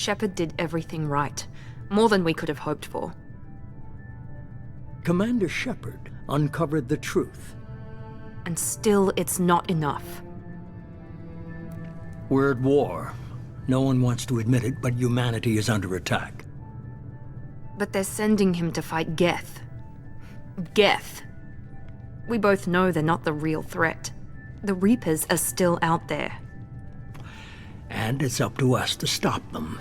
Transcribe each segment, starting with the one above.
Shepard did everything right. More than we could have hoped for. Commander Shepard uncovered the truth. And still, it's not enough. We're at war. No one wants to admit it, but humanity is under attack. But they're sending him to fight Geth. Geth. We both know they're not the real threat. The Reapers are still out there. And it's up to us to stop them.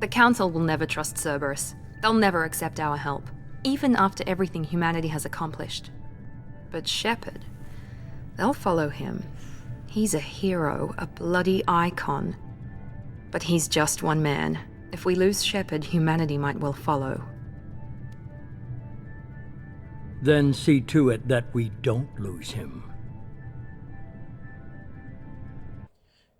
The Council will never trust Cerberus. They'll never accept our help, even after everything humanity has accomplished. But Shepard, they'll follow him. He's a hero, a bloody icon. But he's just one man. If we lose Shepard, humanity might well follow. Then see to it that we don't lose him.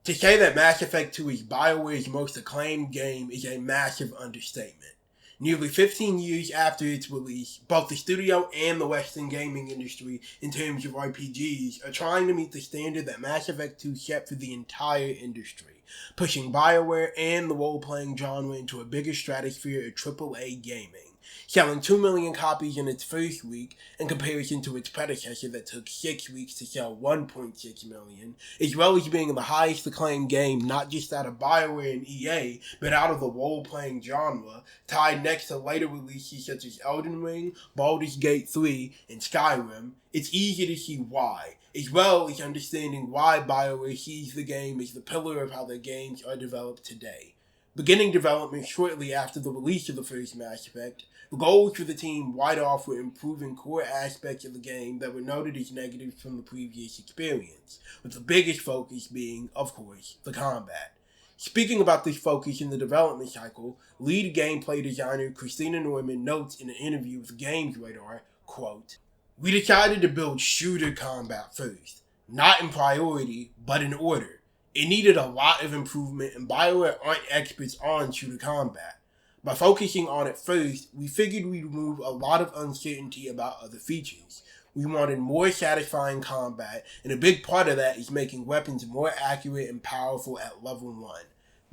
To say that Mass Effect 2 is Bioware's most acclaimed game is a massive understatement. Nearly 15 years after its release, both the studio and the Western gaming industry, in terms of RPGs, are trying to meet the standard that Mass Effect 2 set for the entire industry, pushing Bioware and the role-playing genre into a bigger stratosphere of AAA gaming, selling 2 million copies in its first week in comparison to its predecessor that took 6 weeks to sell 1.6 million, as well as being the highest acclaimed game not just out of Bioware and EA, but out of the role-playing genre, tied next to later releases such as Elden Ring, Baldur's Gate 3, and Skyrim. It's easy to see why, as well as understanding why Bioware sees the game as the pillar of how their games are developed today. Beginning development shortly after the release of the first Mass Effect, the goals for the team right off were improving core aspects of the game that were noted as negatives from the previous experience, with the biggest focus being, of course, the combat. Speaking about this focus in the development cycle, lead gameplay designer Christina Norman notes in an interview with Games Radar, quote, "We decided to build shooter combat first, not in priority, but in order. It needed a lot of improvement, and Bioware aren't experts on shooter combat. By focusing on it first, we figured we'd remove a lot of uncertainty about other features. We wanted more satisfying combat, and a big part of that is making weapons more accurate and powerful at level 1.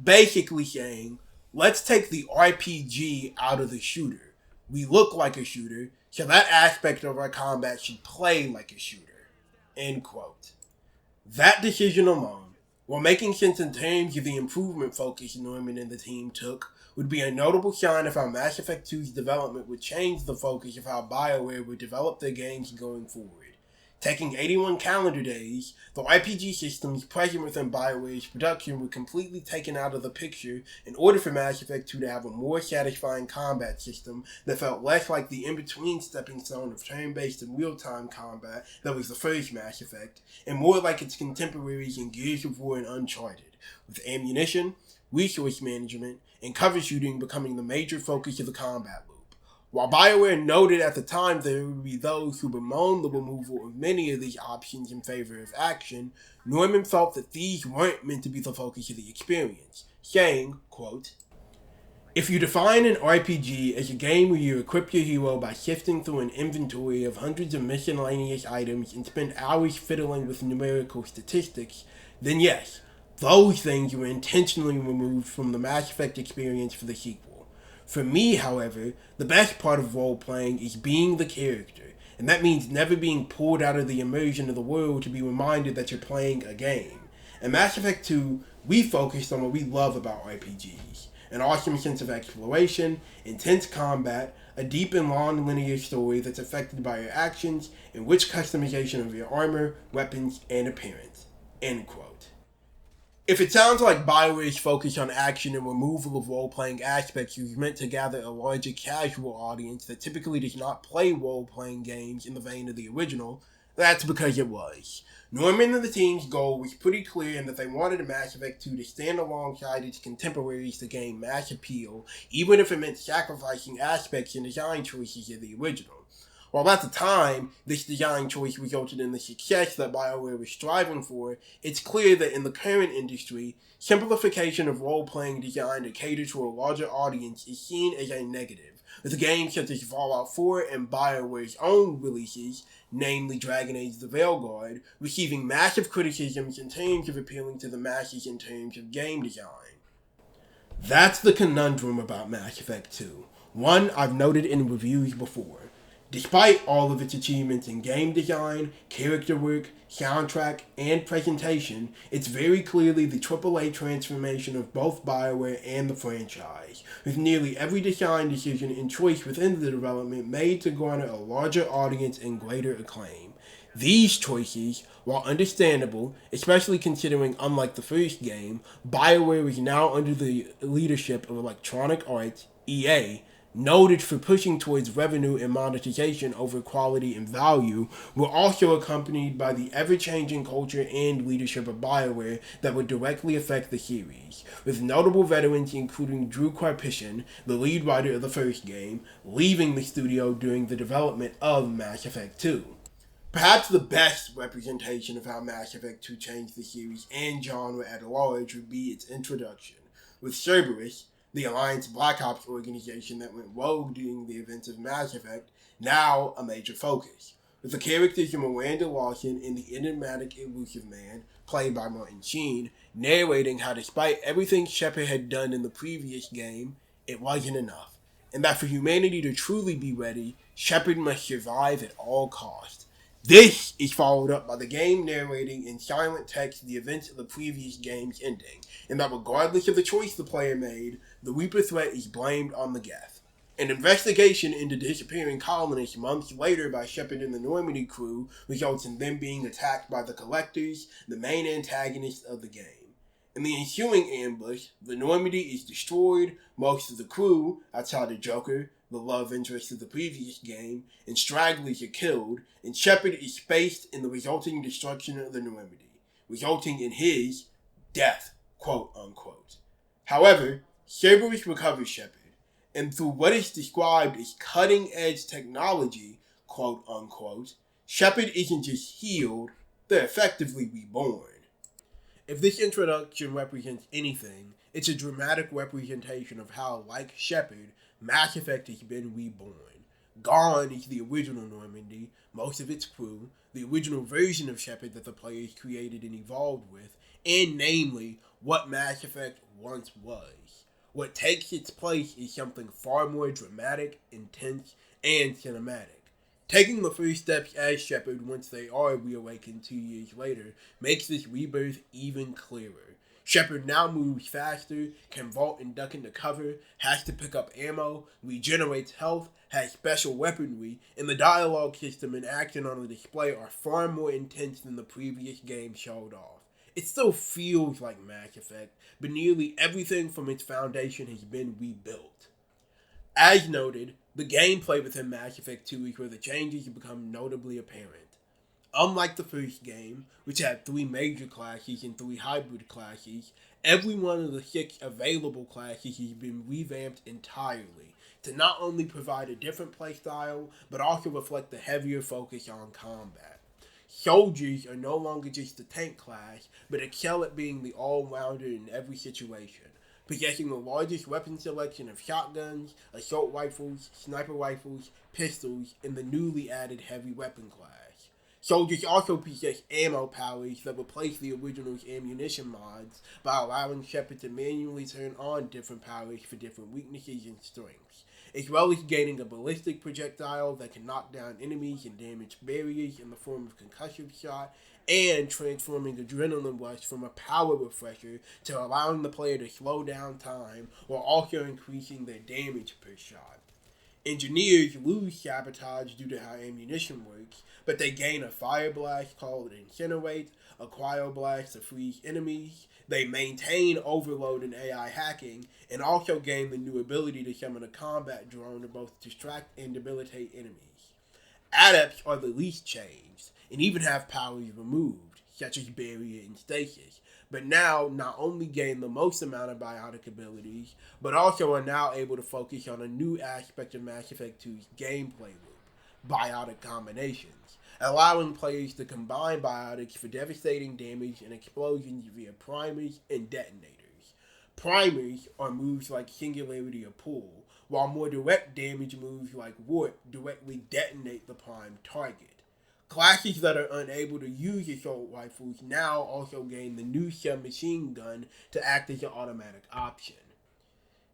Basically saying, let's take the RPG out of the shooter. We look like a shooter, so that aspect of our combat should play like a shooter." End quote. That decision alone, while making sense in terms of the improvement focus Norman and the team took, would be a notable sign of how Mass Effect 2's development would change the focus of how Bioware would develop their games going forward. Taking 81 calendar days, the RPG systems present within Bioware's production were completely taken out of the picture in order for Mass Effect 2 to have a more satisfying combat system that felt less like the in-between stepping stone of turn-based and real-time combat that was the first Mass Effect, and more like its contemporaries in Gears of War and Uncharted, with ammunition, resource management, and cover shooting becoming the major focus of the combat loop. While Bioware noted at the time there would be those who bemoaned the removal of many of these options in favor of action, Norman felt that these weren't meant to be the focus of the experience, saying, quote, "If you define an RPG as a game where you equip your hero by sifting through an inventory of hundreds of miscellaneous items and spend hours fiddling with numerical statistics, then yes, those things were intentionally removed from the Mass Effect experience for the sequel. For me, however, the best part of role-playing is being the character, and that means never being pulled out of the immersion of the world to be reminded that you're playing a game. In Mass Effect 2, we focused on what we love about RPGs, an awesome sense of exploration, intense combat, a deep and long linear story that's affected by your actions, and rich customization of your armor, weapons, and appearance." End quote. If it sounds like Bioware's focus on action and removal of role-playing aspects was meant to gather a larger casual audience that typically does not play role-playing games in the vein of the original, that's because it was. Norman and the team's goal was pretty clear in that they wanted Mass Effect 2 to stand alongside its contemporaries to gain mass appeal, even if it meant sacrificing aspects and design choices of the original. While at the time, this design choice resulted in the success that Bioware was striving for, it's clear that in the current industry, simplification of role-playing design to cater to a larger audience is seen as a negative, with games such as Fallout 4 and Bioware's own releases, namely Dragon Age the Veilguard, receiving massive criticisms in terms of appealing to the masses in terms of game design. That's the conundrum about Mass Effect 2, one I've noted in reviews before. Despite all of its achievements in game design, character work, soundtrack, and presentation, it's very clearly the AAA transformation of both Bioware and the franchise, with nearly every design decision and choice within the development made to garner a larger audience and greater acclaim. These choices, while understandable, especially considering unlike the first game, Bioware is now under the leadership of Electronic Arts, EA, noted for pushing towards revenue and monetization over quality and value, were also accompanied by the ever-changing culture and leadership of Bioware that would directly affect the series, with notable veterans including Drew Karpyshyn, the lead writer of the first game, leaving the studio during the development of Mass Effect 2. Perhaps the best representation of how Mass Effect 2 changed the series and genre at large would be its introduction, with Cerberus, the Alliance Black Ops organization that went rogue during the events of Mass Effect, now a major focus, with the characters of Miranda Lawson and the enigmatic Elusive Man, played by Martin Sheen, narrating how despite everything Shepard had done in the previous game, it wasn't enough, and that for humanity to truly be ready, Shepard must survive at all costs. This is followed up by the game narrating in silent text the events of the previous game's ending, and that regardless of the choice the player made, the Reaper threat is blamed on the Geth. An investigation into disappearing colonists months later by Shepard and the Normandy crew results in them being attacked by the Collectors, the main antagonists of the game. In the ensuing ambush, the Normandy is destroyed, most of the crew, outside of Joker, the love interest of the previous game, and stragglers are killed, and Shepard is faced in the resulting destruction of the Normandy, resulting in his death, quote-unquote. However, Cerberus recovers Shepard, and through what is described as cutting-edge technology, quote-unquote, Shepard isn't just healed, they're effectively reborn. If this introduction represents anything, it's a dramatic representation of how, like Shepard, Mass Effect has been reborn. Gone is the original Normandy, most of its crew, the original version of Shepard that the players created and evolved with, and namely, what Mass Effect once was. What takes its place is something far more dramatic, intense, and cinematic. Taking the first steps as Shepard once they are reawakened 2 years later makes this rebirth even clearer. Shepard now moves faster, can vault and duck into cover, has to pick up ammo, regenerates health, has special weaponry, and the dialogue system and action on the display are far more intense than the previous game showed off. It still feels like Mass Effect, but nearly everything from its foundation has been rebuilt. As noted, the gameplay within Mass Effect 2 is where the changes become notably apparent. Unlike the first game, which had 3 major classes and 3 hybrid classes, every one of the 6 available classes has been revamped entirely to not only provide a different playstyle, but also reflect the heavier focus on combat. Soldiers are no longer just the tank class, but excel at being the all-rounder in every situation, possessing the largest weapon selection of shotguns, assault rifles, sniper rifles, pistols, and the newly added heavy weapon class. Soldiers also possess ammo powers that replace the original's ammunition mods by allowing Shepard to manually turn on different powers for different weaknesses and strengths, as well as gaining a ballistic projectile that can knock down enemies and damage barriers in the form of concussive shot, and transforming Adrenaline Rush from a power refresher to allowing the player to slow down time while also increasing their damage per shot. Engineers lose sabotage due to how ammunition works, but they gain a fire blast called Incinerate, a cryo blast to freeze enemies, they maintain overload and AI hacking, and also gain the new ability to summon a combat drone to both distract and debilitate enemies. Adepts are the least changed, and even have powers removed, such as Barrier and Stasis, but now not only gain the most amount of biotic abilities, but also are now able to focus on a new aspect of Mass Effect 2's gameplay loop, biotic combinations, allowing players to combine biotics for devastating damage and explosions via primers and detonators. Primers are moves like Singularity or Pull, while more direct damage moves like Warp directly detonate the prime target. Classes that are unable to use assault rifles now also gain the new submachine gun to act as an automatic option.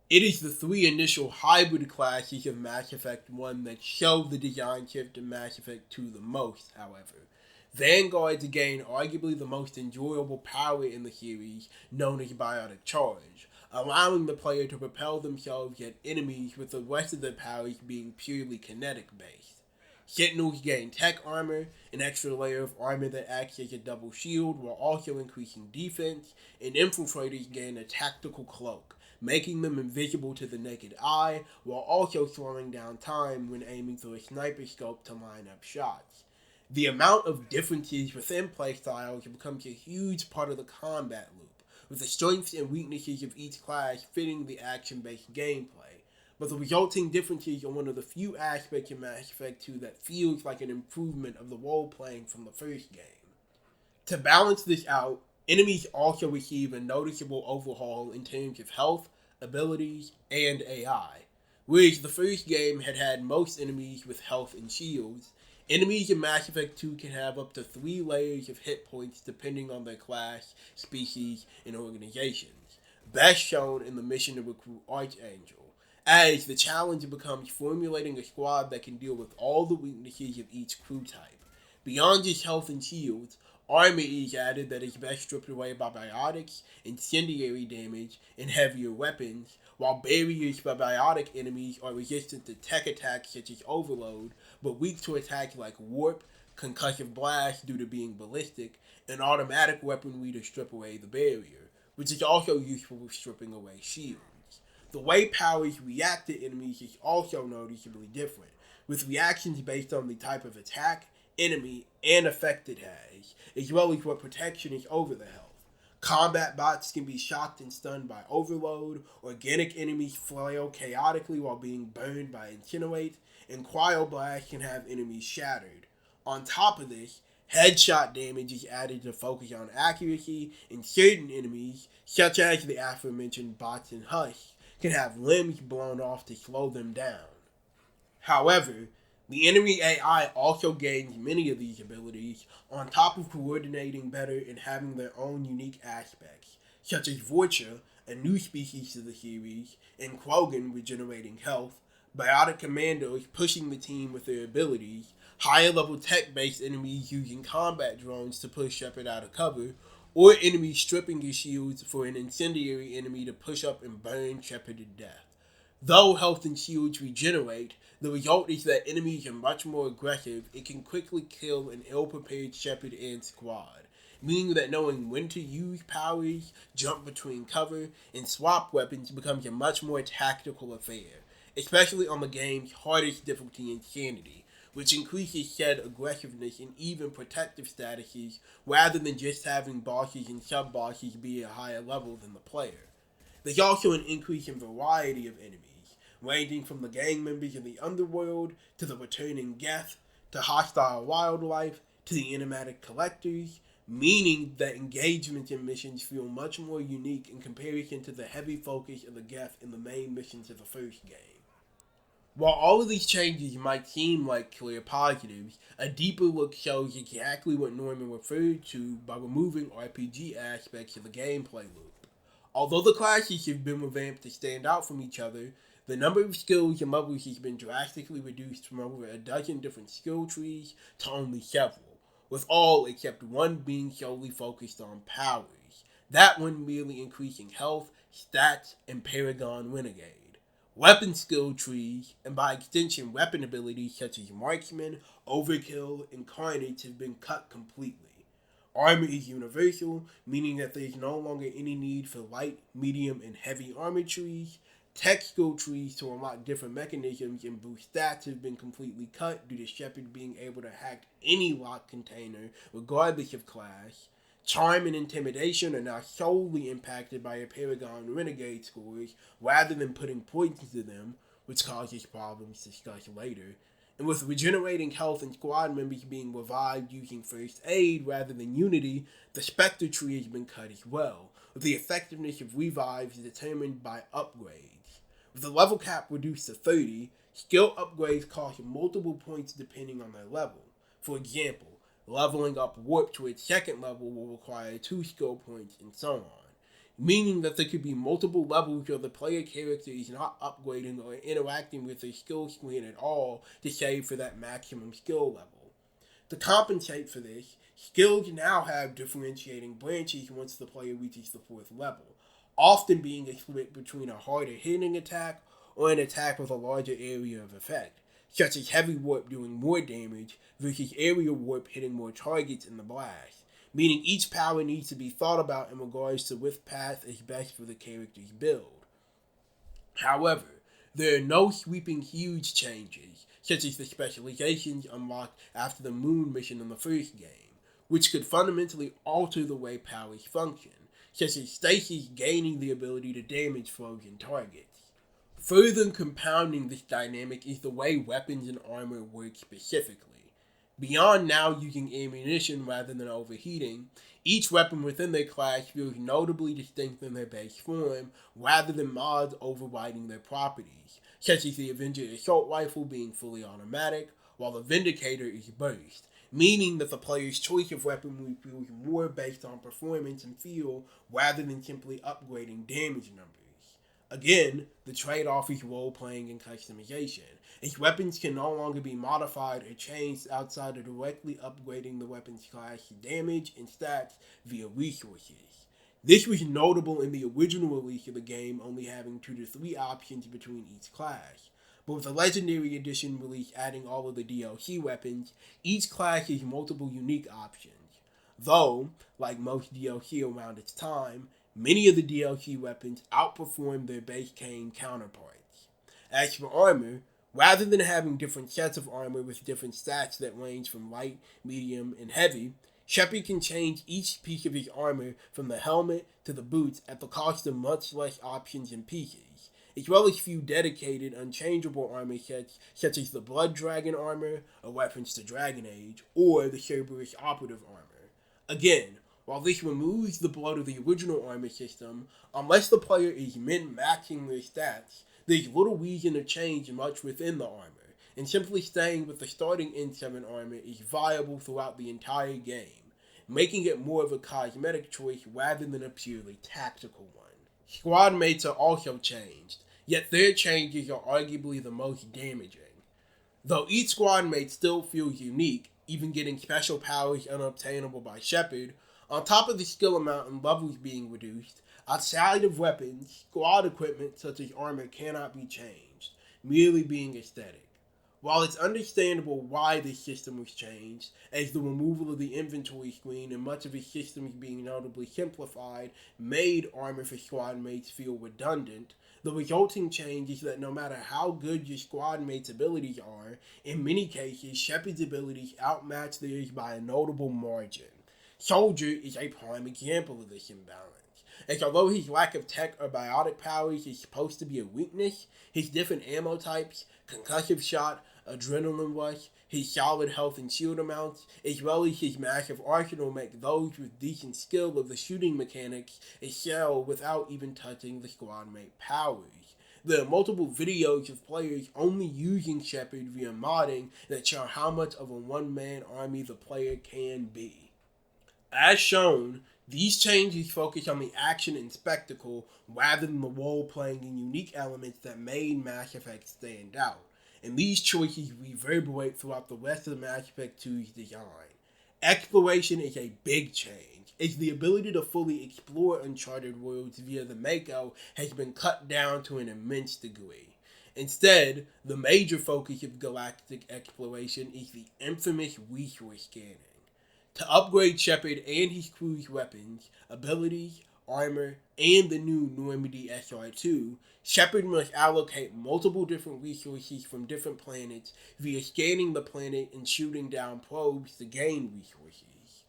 It is the three initial hybrid classes of Mass Effect 1 that show the design shift in Mass Effect 2 the most, however. Vanguards gain arguably the most enjoyable power in the series, known as Biotic Charge, allowing the player to propel themselves at enemies with the rest of their powers being purely kinetic based. Sentinels gain tech armor, an extra layer of armor that acts as a double shield while also increasing defense, and infiltrators gain a tactical cloak, making them invisible to the naked eye while also slowing down time when aiming through a sniper scope to line up shots. The amount of differences within playstyles becomes a huge part of the combat loop, with the strengths and weaknesses of each class fitting the action-based gameplay, but the resulting differences are one of the few aspects of Mass Effect 2 that feels like an improvement of the role-playing from the first game. To balance this out, enemies also receive a noticeable overhaul in terms of health, abilities, and AI. Whereas the first game had most enemies with health and shields, enemies in Mass Effect 2 can have up to 3 layers of hit points depending on their class, species, and organizations, best shown in the mission to recruit Archangel, as the challenge becomes formulating a squad that can deal with all the weaknesses of each crew type. Beyond just health and shields, armor is added that is best stripped away by biotics, incendiary damage, and heavier weapons, while barriers by biotic enemies are resistant to tech attacks such as Overload, but weak to attacks like Warp, Concussive Blast due to being ballistic, and automatic weaponry to strip away the barrier, which is also useful for stripping away shields. The way powers react to enemies is also noticeably different, with reactions based on the type of attack, enemy, and effect it has, as well as what protection is over the health. Combat bots can be shocked and stunned by Overload, organic enemies flail chaotically while being burned by Incinerate, and Cryoblast can have enemies shattered. On top of this, headshot damage is added to focus on accuracy, and certain enemies, such as the aforementioned bots and Hush, can have limbs blown off to slow them down. However, the enemy AI also gains many of these abilities, on top of coordinating better and having their own unique aspects, such as Vorcha, a new species to the series, and Krogan regenerating health, biotic commandos pushing the team with their abilities, higher level tech-based enemies using combat drones to push Shepard out of cover, or enemies stripping his shields for an incendiary enemy to push up and burn Shepard to death. Though health and shields regenerate, the result is that enemies are much more aggressive and can quickly kill an ill-prepared Shepard and squad, meaning that knowing when to use powers, jump between cover, and swap weapons becomes a much more tactical affair, especially on the game's hardest difficulty in Sanity, which increases said aggressiveness and even protective statuses rather than just having bosses and sub-bosses be at a higher level than the player. There's also an increase in variety of enemies, ranging from the gang members in the underworld, to the returning Geth, to hostile wildlife, to the enigmatic collectors, meaning that engagements and missions feel much more unique in comparison to the heavy focus of the Geth in the main missions of the first game. While all of these changes might seem like clear positives, a deeper look shows exactly what Norman referred to by removing RPG aspects of the gameplay loop. Although the classes have been revamped to stand out from each other, the number of skills and levels has been drastically reduced from over a dozen different skill trees to only several, with all except one being solely focused on powers, that one merely increasing health, stats, and Paragon Renegade. Weapon skill trees, and by extension weapon abilities such as Marksman, Overkill, and Carnage have been cut completely. Armor is universal, meaning that there is no longer any need for light, medium, and heavy armor trees. Tech skill trees to unlock different mechanisms and boost stats have been completely cut due to Shepard being able to hack any lock container, regardless of class. Charm and Intimidation are now solely impacted by your Paragon Renegade scores, rather than putting points into them, which causes problems discussed later. And with regenerating health and squad members being revived using first aid rather than unity, the Spectre tree has been cut as well, with the effectiveness of revives determined by upgrades. With the level cap reduced to 30, skill upgrades cost multiple points depending on their level. For example, leveling up Warp to its second level will require 2 skill points and so on, meaning that there could be multiple levels where the player character is not upgrading or interacting with their skill screen at all to save for that maximum skill level. To compensate for this, skills now have differentiating branches once the player reaches the 4th level, often being a split between a harder hitting attack or an attack with a larger area of effect, such as Heavy Warp doing more damage versus Aerial Warp hitting more targets in the blast, meaning each power needs to be thought about in regards to which path is best for the character's build. However, there are no sweeping huge changes, such as the specializations unlocked after the Moon mission in the first game, which could fundamentally alter the way powers function, such as Stasis gaining the ability to damage frozen targets. Further compounding this dynamic is the way weapons and armor work specifically. Beyond now using ammunition rather than overheating, each weapon within their class feels notably distinct in their base form rather than mods overriding their properties, such as the Avenger Assault Rifle being fully automatic, while the Vindicator is burst, meaning that the player's choice of weapon will feel more based on performance and feel rather than simply upgrading damage numbers. Again, the trade-off is role-playing and customization, as weapons can no longer be modified or changed outside of directly upgrading the weapon's class damage and stats via resources. This was notable in the original release of the game only having 2 to 3 options between each class, but with the Legendary Edition release adding all of the DLC weapons, each class has multiple unique options. Though, like most DLC around its time, many of the DLC weapons outperform their base game counterparts. As for armor, rather than having different sets of armor with different stats that range from light, medium, and heavy, Shepard can change each piece of his armor from the helmet to the boots at the cost of much less options and pieces, as well as few dedicated, unchangeable armor sets such as the Blood Dragon armor, a reference to Dragon Age, or the Cerberus Operative armor. Again, while this removes the bloat of the original armor system, unless the player is min-maxing their stats, there's little reason to change much within the armor, and simply staying with the starting N7 armor is viable throughout the entire game, making it more of a cosmetic choice rather than a purely tactical one. Squad mates are also changed, yet their changes are arguably the most damaging. Though each squad mate still feels unique, even getting special powers unobtainable by Shepard, on top of the skill amount and levels being reduced, outside of weapons, squad equipment such as armor cannot be changed, merely being aesthetic. While it's understandable why this system was changed, as the removal of the inventory screen and much of its systems being notably simplified made armor for squad mates feel redundant, the resulting change is that no matter how good your squad mates' abilities are, in many cases Shepard's abilities outmatch theirs by a notable margin. Soldier is a prime example of this imbalance, as although his lack of tech or biotic powers is supposed to be a weakness, his different ammo types, concussive shot, adrenaline rush, his solid health and shield amounts, as well as his massive arsenal make those with decent skill of the shooting mechanics excel without even touching the squad mate powers. There are multiple videos of players only using Shepard via modding that show how much of a one-man army the player can be. As shown, these changes focus on the action and spectacle rather than the role-playing and unique elements that made Mass Effect stand out, and these choices reverberate throughout the rest of Mass Effect 2's design. Exploration is a big change, as the ability to fully explore uncharted worlds via the Mako has been cut down to an immense degree. Instead, the major focus of galactic exploration is the infamous resource scanning. To upgrade Shepard and his crew's weapons, abilities, armor, and the new Normandy SR2, Shepard must allocate multiple different resources from different planets via scanning the planet and shooting down probes to gain resources.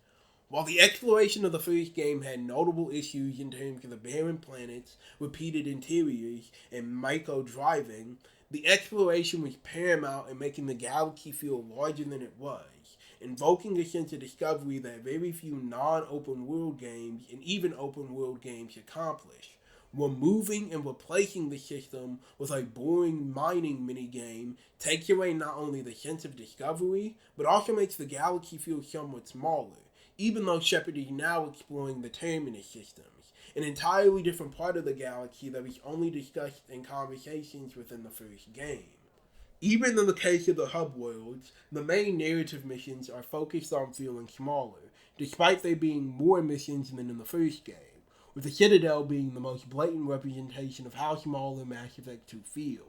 While the exploration of the first game had notable issues in terms of the barren planets, repeated interiors, and micro-driving, The exploration was paramount in making the galaxy feel larger than it was, invoking a sense of discovery that very few non-open world games and even open world games accomplish. Removing and replacing the system with a boring mining minigame takes away not only the sense of discovery, but also makes the galaxy feel somewhat smaller, even though Shepard is now exploring the terminus systems, an entirely different part of the galaxy that was only discussed in conversations within the first game. Even in the case of the hub worlds, the main narrative missions are focused on feeling smaller, despite there being more missions than in the first game, with the Citadel being the most blatant representation of how small Mass Effect 2 feels.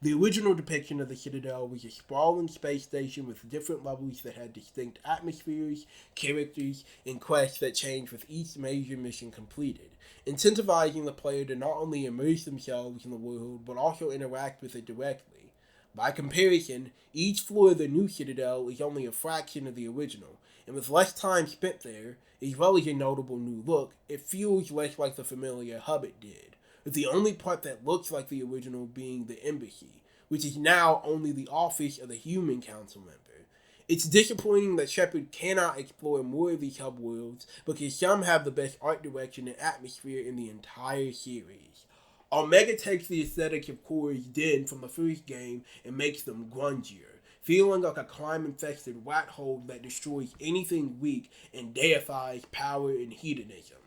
The original depiction of the Citadel was a sprawling space station with different levels that had distinct atmospheres, characters, and quests that changed with each major mission completed, incentivizing the player to not only immerse themselves in the world, but also interact with it directly. By comparison, each floor of the new Citadel is only a fraction of the original, and with less time spent there, as well as a notable new look, it feels less like the familiar hub it did, with the only part that looks like the original being the embassy, which is now only the office of the human council member. It's disappointing that Shepard cannot explore more of these hub worlds because some have the best art direction and atmosphere in the entire series. Omega takes the aesthetic of Corey's Den from the first game and makes them grungier, feeling like a crime-infested rat hole that destroys anything weak and deifies power and hedonism.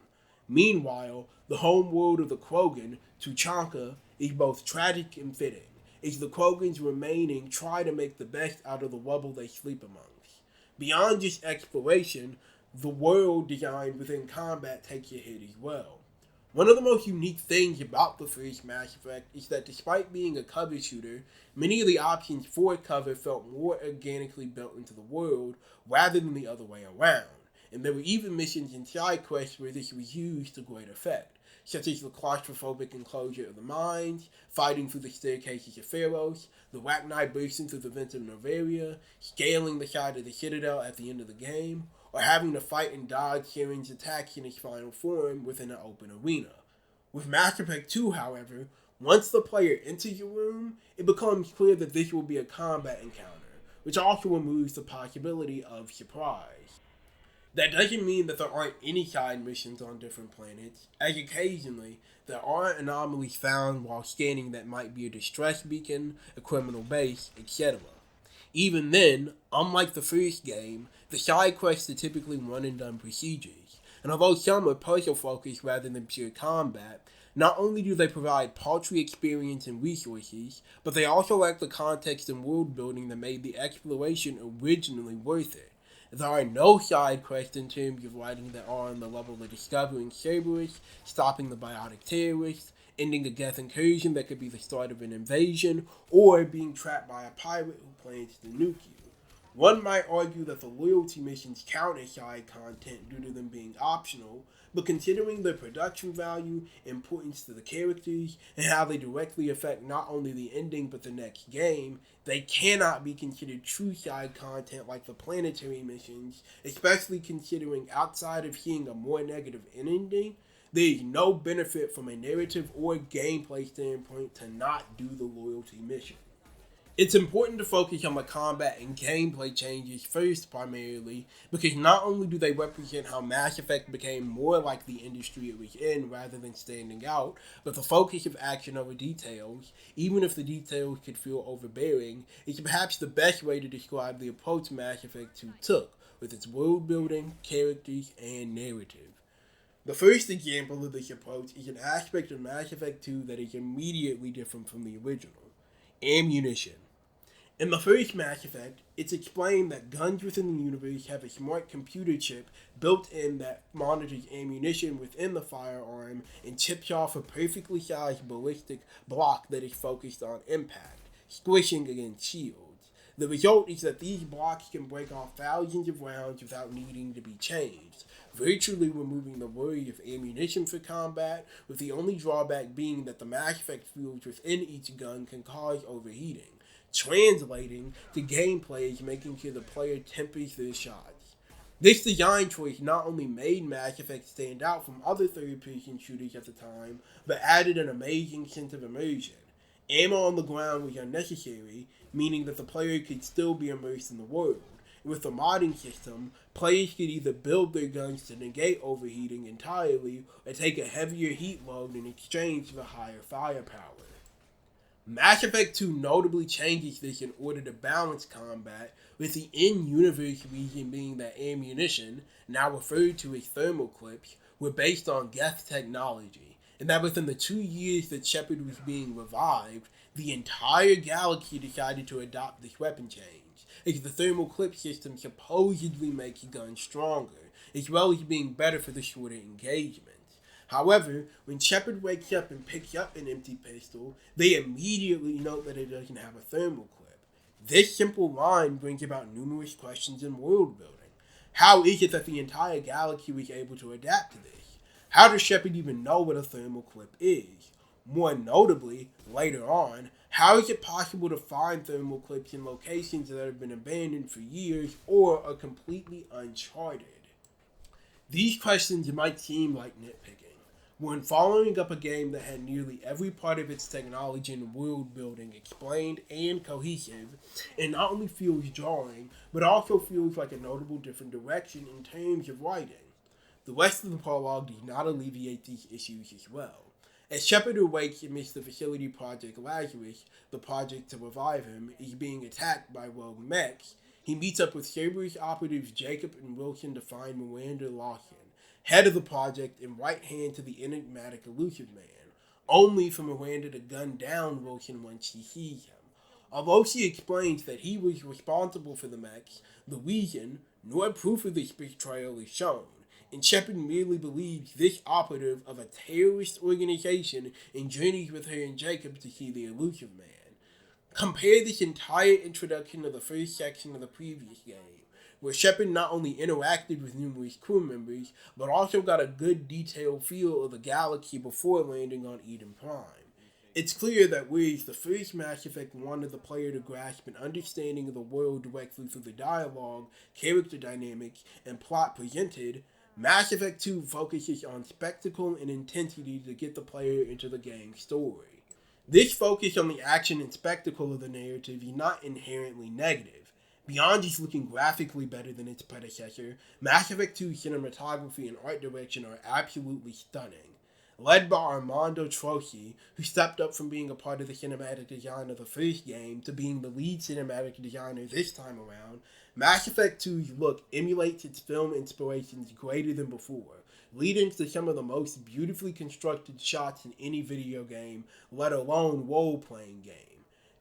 Meanwhile, the home world of the Krogan, Tuchanka, is both tragic and fitting, as the Krogans remaining try to make the best out of the rubble they sleep amongst. Beyond just exploration, the world design within combat takes a hit as well. One of the most unique things about the first Mass Effect is that despite being a cover shooter, many of the options for cover felt more organically built into the world rather than the other way around, and there were even missions and side quests where this was used to great effect, such as the claustrophobic enclosure of the mines, fighting through the staircases of Pharos, the Rachni bursting through the vents of Novaria, scaling the side of the Citadel at the end of the game, or having to fight and dodge Saren's attacks in its final form within an open arena. With Mass Effect 2, however, once the player enters a room, it becomes clear that this will be a combat encounter, which also removes the possibility of surprise. That doesn't mean that there aren't any side missions on different planets, as occasionally there are anomalies found while scanning that might be a distress beacon, a criminal base, etc. Even then, unlike the first game, the side quests are typically one-and-done procedures, and although some are puzzle-focused rather than pure combat, not only do they provide paltry experience and resources, but they also lack the context and world-building that made the exploration originally worth it. There are no side quests in terms of writing that are on the level of discovering Cerberus, stopping the biotic terrorists, ending a death incursion that could be the start of an invasion, or being trapped by a pirate who plans to nuke you. One might argue that the loyalty missions count as side content due to them being optional, but considering their production value, importance to the characters, and how they directly affect not only the ending but the next game, they cannot be considered true side content like the planetary missions, especially considering outside of seeing a more negative ending, there is no benefit from a narrative or gameplay standpoint to not do the loyalty mission. It's important to focus on the combat and gameplay changes first primarily, because not only do they represent how Mass Effect became more like the industry it was in rather than standing out, but the focus of action over details, even if the details could feel overbearing, is perhaps the best way to describe the approach Mass Effect 2 took, with its world building, characters, and narrative. The first example of this approach is an aspect of Mass Effect 2 that is immediately different from the original: ammunition. In the first Mass Effect, it's explained that guns within the universe have a smart computer chip built in that monitors ammunition within the firearm and chips off a perfectly sized ballistic block that is focused on impact, squishing against shields. The result is that these blocks can break off thousands of rounds without needing to be changed, virtually removing the worry of ammunition for combat, with the only drawback being that the Mass Effect fuels within each gun can cause overheating, translating to gameplay as making sure the player tempers their shots. This design choice not only made Mass Effect stand out from other third-person shooters at the time, but added an amazing sense of immersion. Ammo on the ground was unnecessary, meaning that the player could still be immersed in the world. With the modding system, players could either build their guns to negate overheating entirely or take a heavier heat load in exchange for higher firepower. Mass Effect 2 notably changes this in order to balance combat, with the in-universe reason being that ammunition, now referred to as thermal clips, were based on Geth technology, and that within the 2 years that Shepard was being revived, the entire galaxy decided to adopt this weapon change, as the thermal clip system supposedly makes guns stronger, as well as being better for the shorter engagements. However, when Shepard wakes up and picks up an empty pistol, they immediately note that it doesn't have a thermal clip. This simple line brings about numerous questions in world building. How is it that the entire galaxy was able to adapt to this? How does Shepard even know what a thermal clip is? More notably, later on, how is it possible to find thermal clips in locations that have been abandoned for years or are completely uncharted? These questions might seem like nitpicking. When following up a game that had nearly every part of its technology and world building explained and cohesive, it not only feels jarring, but also feels like a notable different direction in terms of writing. The rest of the prologue does not alleviate these issues as well. As Shepard awakes amidst the facility Project Lazarus, the project to revive him, is being attacked by rogue mechs, he meets up with Cerberus operatives Jacob and Wilson to find Miranda Lawson, head of the project and right hand to the enigmatic Elusive Man, only for Miranda to gun down Wilson once she sees him. Although she explains that he was responsible for the mechs, the reason, nor proof of this betrayal is shown, and Shepard merely believes this operative of a terrorist organization and journeys with her and Jacob to see the Elusive Man. Compare this entire introduction to the first section of the previous game, where Shepard not only interacted with numerous crew members, but also got a good detailed feel of the galaxy before landing on Eden Prime. It's clear that whereas the first Mass Effect wanted the player to grasp an understanding of the world directly through the dialogue, character dynamics, and plot presented, Mass Effect 2 focuses on spectacle and intensity to get the player into the game's story. This focus on the action and spectacle of the narrative is not inherently negative. Beyond just looking graphically better than its predecessor, Mass Effect 2's cinematography and art direction are absolutely stunning. Led by Armando Troisi, who stepped up from being a part of the cinematic design of the first game to being the lead cinematic designer this time around, Mass Effect 2's look emulates its film inspirations greater than before, leading to some of the most beautifully constructed shots in any video game, let alone role-playing game.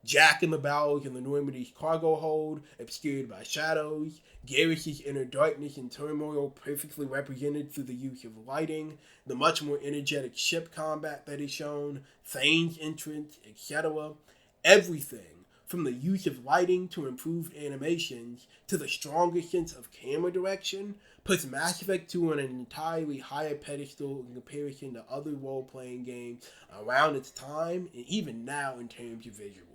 Jack in the bowels of the Normandy's cargo hold, obscured by shadows, Garrus's inner darkness and turmoil perfectly represented through the use of lighting, the much more energetic ship combat that is shown, Thane's entrance, etc. Everything, from the use of lighting to improved animations, to the stronger sense of camera direction, puts Mass Effect 2 on an entirely higher pedestal in comparison to other role-playing games around its time, and even now in terms of visuals.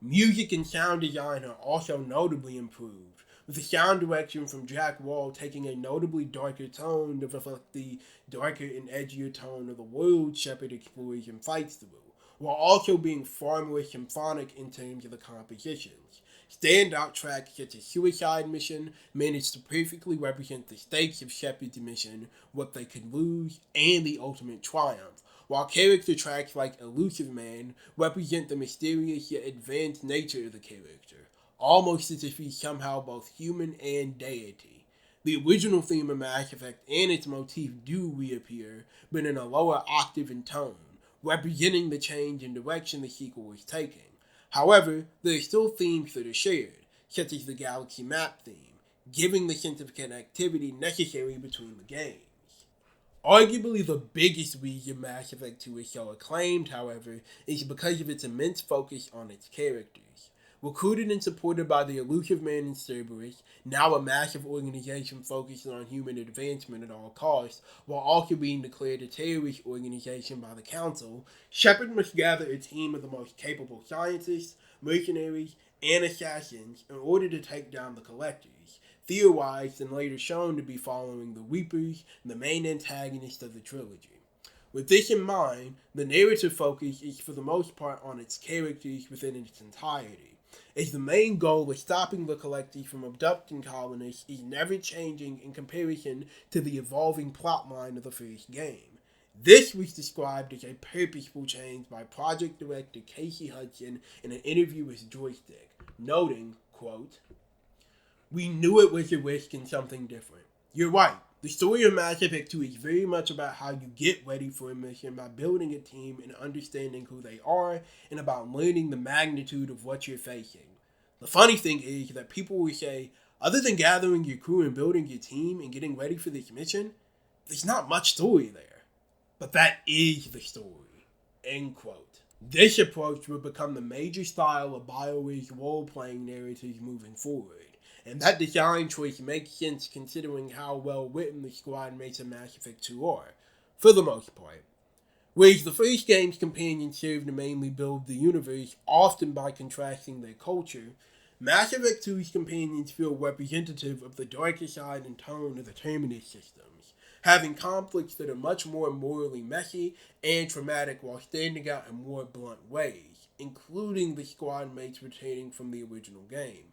Music and sound design are also notably improved, with the sound direction from Jack Wall taking a notably darker tone to reflect the darker and edgier tone of the world Shepard explores and fights through, while also being far more symphonic in terms of the compositions. Standout tracks such as Suicide Mission managed to perfectly represent the stakes of Shepard's mission, what they could lose, and the ultimate triumph, while character tracks like Elusive Man represent the mysterious yet advanced nature of the character, almost as if he's somehow both human and deity. The original theme of Mass Effect and its motif do reappear, but in a lower octave and tone, representing the change in direction the sequel is taking. However, there are still themes that are shared, such as the Galaxy Map theme, giving the sense of connectivity necessary between the games. Arguably the biggest reason Mass Effect 2 is so acclaimed, however, is because of its immense focus on its characters. Recruited and supported by the Elusive Man and Cerberus, now a massive organization focused on human advancement at all costs, while also being declared a terrorist organization by the Council, Shepard must gather a team of the most capable scientists, mercenaries, and assassins in order to take down the Collectors, theorized and later shown to be following the Reapers, the main antagonist of the trilogy. With this in mind, the narrative focus is for the most part on its characters within its entirety, as the main goal of stopping the collectors from abducting colonists is never changing in comparison to the evolving plotline of the first game. This was described as a purposeful change by project director Casey Hudson in an interview with Joystick, noting, quote, "We knew it was a risk and something different. You're right. The story of Mass Effect 2 is very much about how you get ready for a mission by building a team and understanding who they are, and about learning the magnitude of what you're facing. The funny thing is that people will say, other than gathering your crew and building your team and getting ready for this mission, there's not much story there. But that is the story." End quote. This approach would become the major style of Bioware's role-playing narratives moving forward. And that design choice makes sense considering how well written the squad mates of Mass Effect 2 are, for the most part. Whereas the first game's companions serve to mainly build the universe, often by contrasting their culture, Mass Effect 2's companions feel representative of the darker side and tone of the Terminus systems, having conflicts that are much more morally messy and traumatic while standing out in more blunt ways, including the squad mates retaining from the original game.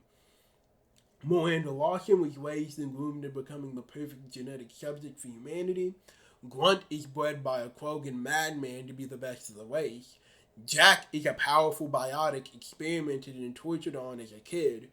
Miranda Lawson was raised and groomed into becoming the perfect genetic subject for humanity. Grunt is bred by a Krogan madman to be the best of the race. Jack is a powerful biotic experimented and tortured on as a kid.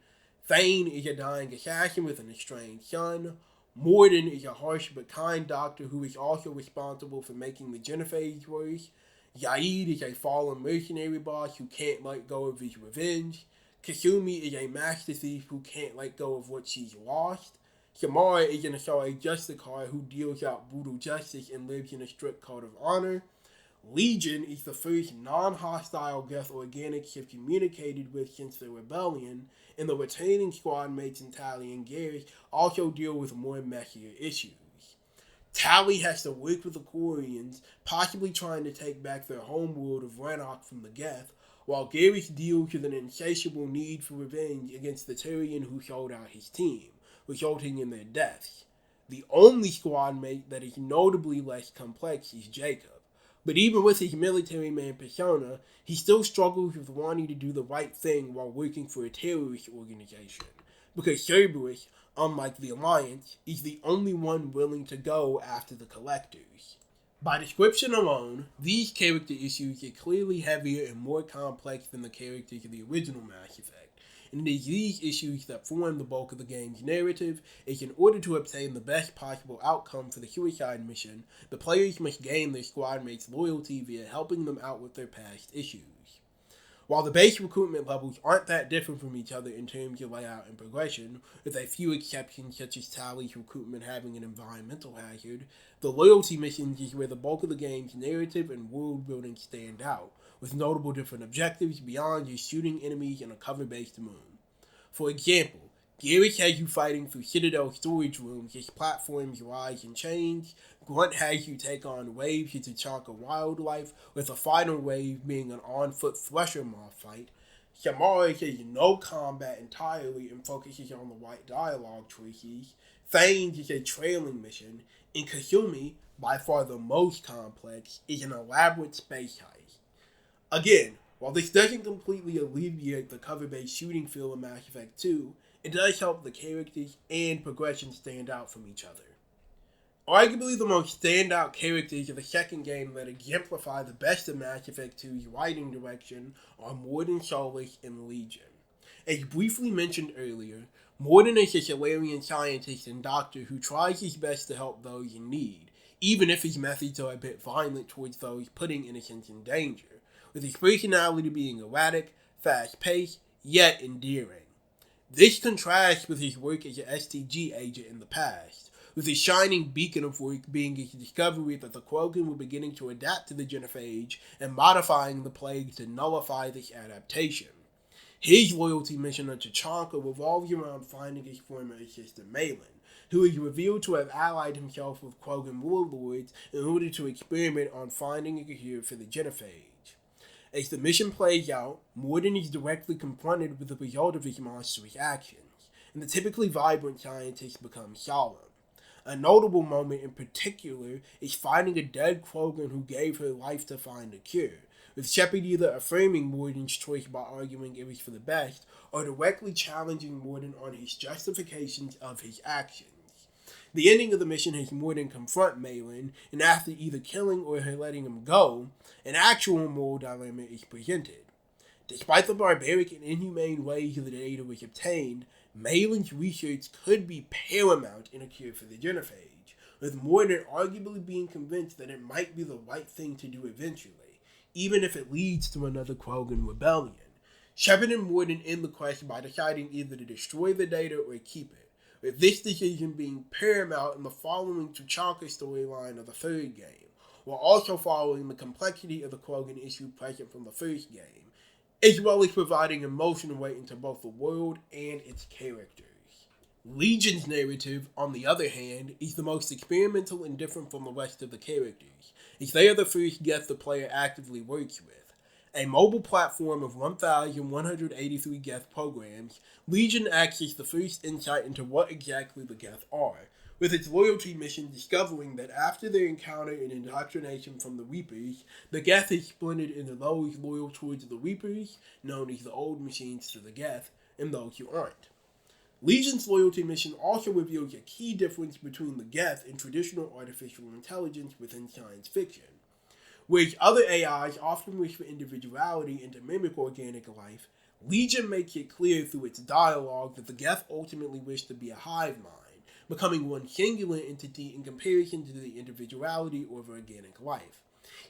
Thane is a dying assassin with an estranged son. Morden is a harsh but kind doctor who is also responsible for making the genophage worse. Zaid is a fallen mercenary boss who can't let go of his revenge. Kasumi is a master thief who can't let go of what she's lost. Samara is an Asari Justicar who deals out brutal justice and lives in a strict code of honor. Legion is the first non-hostile Geth Organics have communicated with since the rebellion, and the retaining squad mates in Tali and Garrus also deal with more messier issues. Tali has to work with the Quarians, possibly trying to take back their homeworld of Rannoch from the Geth, while Garrus deals with an insatiable need for revenge against the Turian who sold out his team, resulting in their deaths. The only squad mate that is notably less complex is Jacob, but even with his military man persona, he still struggles with wanting to do the right thing while working for a terrorist organization, because Cerberus, unlike the Alliance, is the only one willing to go after the Collectors. By description alone, these character issues are clearly heavier and more complex than the characters of the original Mass Effect, and it is these issues that form the bulk of the game's narrative, as in order to obtain the best possible outcome for the suicide mission, the players must gain their squad mates' loyalty via helping them out with their past issues. While the base recruitment levels aren't that different from each other in terms of layout and progression, with a few exceptions such as Tali's recruitment having an environmental hazard, the loyalty missions is where the bulk of the game's narrative and world building stand out, with notable different objectives beyond just shooting enemies in a cover-based moon. For example, Garrus has you fighting through Citadel storage rooms as platforms rise and change. Grunt has you take on waves to Tachanka wildlife, with the final wave being an on-foot Thresher moth fight. Samara has no combat entirely and focuses on the right dialogue choices. Thane's is a trailing mission, and Kasumi, by far the most complex, is an elaborate space heist. Again, while this doesn't completely alleviate the cover-based shooting feel of Mass Effect 2, it does help the characters and progression stand out from each other. Arguably the most standout characters of the second game that exemplify the best of Mass Effect 2's writing direction are Morden, Solis, and Legion. As briefly mentioned earlier, Morden is a Solarian scientist and doctor who tries his best to help those in need, even if his methods are a bit violent towards those putting innocents in danger, with his personality being erratic, fast-paced, yet endearing. This contrasts with his work as an STG agent in the past, with his shining beacon of work being his discovery that the Krogan were beginning to adapt to the genophage and modifying the plague to nullify this adaptation. His loyalty mission on Tachanka revolves around finding his former assistant Malin, who is revealed to have allied himself with Krogan warlords in order to experiment on finding a cure for the genophage. As the mission plays out, Morden is directly confronted with the result of his monstrous actions, and the typically vibrant scientist becomes solemn. A notable moment in particular is finding a dead Krogan who gave her life to find a cure, with Shepard either affirming Morden's choice by arguing it was for the best, or directly challenging Morden on his justifications of his actions. The ending of the mission has Morden confront Malin, and after either killing or her letting him go, an actual moral dilemma is presented. Despite the barbaric and inhumane ways the data was obtained, Malin's research could be paramount in a cure for the genophage, with Morden arguably being convinced that it might be the right thing to do eventually, even if it leads to another Krogan rebellion. Shepard and Morden end the quest by deciding either to destroy the data or keep it, with this decision being paramount in the following Tuchanka storyline of the third game, while also following the complexity of the Krogan issue present from the first game, as well as providing emotional weight into both the world and its characters. Legion's narrative, on the other hand, is the most experimental and different from the rest of the characters, as they are the first Geth the player actively works with. A mobile platform of 1,183 Geth programs, Legion acts as the first insight into what exactly the Geth are, with its loyalty mission discovering that after their encounter and indoctrination from the Reapers, the Geth is splintered into those loyal towards the Reapers, known as the Old Machines to the Geth, and those who aren't. Legion's loyalty mission also reveals a key difference between the Geth and traditional artificial intelligence within science fiction. Whereas other AIs often wish for individuality and to mimic organic life, Legion makes it clear through its dialogue that the Geth ultimately wish to be a hive mind, becoming one singular entity in comparison to the individuality of organic life.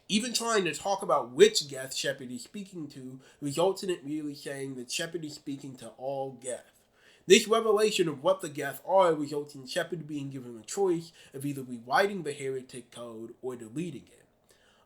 Even trying to talk about which Geth Shepard is speaking to results in it merely saying that Shepard is speaking to all Geth. This revelation of what the Geth are results in Shepard being given a choice of either rewriting the heretic code or deleting it.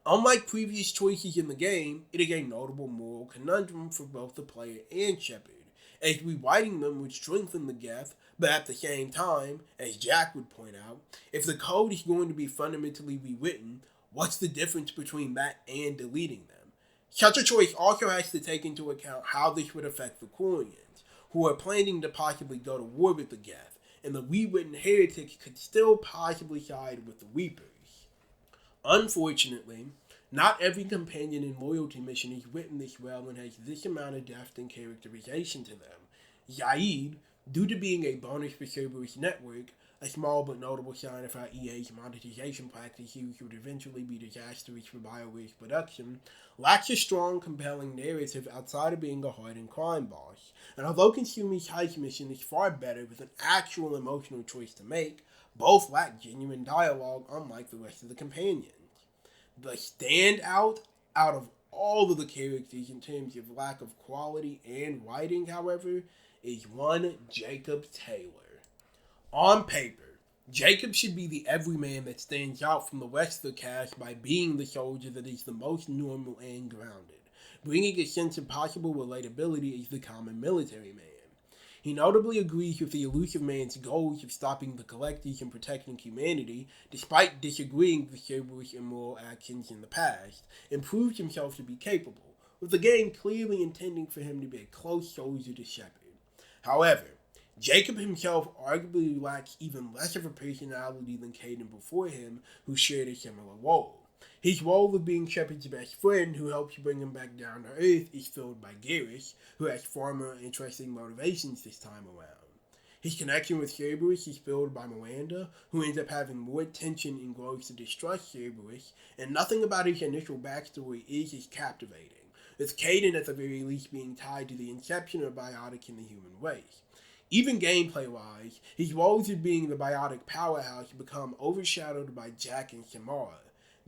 Unlike previous choices in the game, it is a notable moral conundrum for both the player and Shepard, as rewriting them would strengthen the Geth, but at the same time, as Jack would point out, if the code is going to be fundamentally rewritten, what's the difference between that and deleting them? Such a choice also has to take into account how this would affect the Quarians, who are planning to possibly go to war with the Geth, and the rewritten heretics could still possibly side with the Reapers. Unfortunately, not every companion and loyalty mission is written this well and has this amount of depth and characterization to them. Cited, due to being a bonus for Cerberus Network, a small but notable sign of how EA's monetization practices would eventually be disastrous for Bioware's production, lacks a strong, compelling narrative outside of being a hardened crime boss, and although Konsumi's heist mission is far better with an actual emotional choice to make, both lack genuine dialogue unlike the rest of the companions. The standout out of all of the characters in terms of lack of quality and writing, however, is one Jacob Taylor. On paper, Jacob should be the everyman that stands out from the rest of the cast by being the soldier that is the most normal and grounded, bringing a sense of possible relatability as the common military man. He notably agrees with the elusive man's goals of stopping the Collectors and protecting humanity, despite disagreeing with Cerberus' immoral actions in the past, and proves himself to be capable, with the game clearly intending for him to be a close soldier to Shepard. However, Jacob himself arguably lacks even less of a personality than Caden before him, who shared a similar role. His role of being Shepard's best friend, who helps bring him back down to earth, is filled by Garrus, who has far more interesting motivations this time around. His connection with Cerberus is filled by Miranda, who ends up having more tension and grows to distrust Cerberus, and nothing about his initial backstory is as captivating, with Caden at the very least being tied to the inception of biotic in the human race. Even gameplay-wise, his roles of being the biotic powerhouse become overshadowed by Jack and Samara.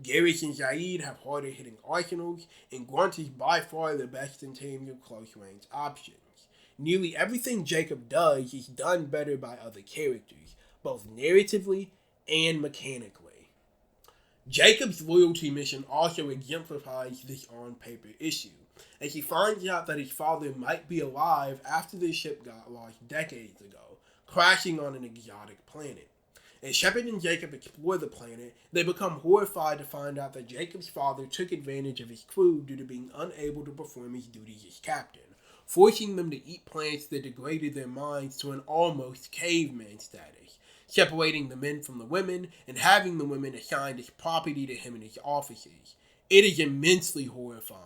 Garrus and Cited have harder hitting arsenals, and Grunt is by far the best in terms of close-range options. Nearly everything Jacob does is done better by other characters, both narratively and mechanically. Jacob's loyalty mission also exemplifies this on-paper issue, as he finds out that his father might be alive after their ship got lost decades ago, crashing on an exotic planet. As Shepard and Jacob explore the planet, they become horrified to find out that Jacob's father took advantage of his crew due to being unable to perform his duties as captain, forcing them to eat plants that degraded their minds to an almost caveman status, separating the men from the women and having the women assigned as property to him and his officers. It is immensely horrifying.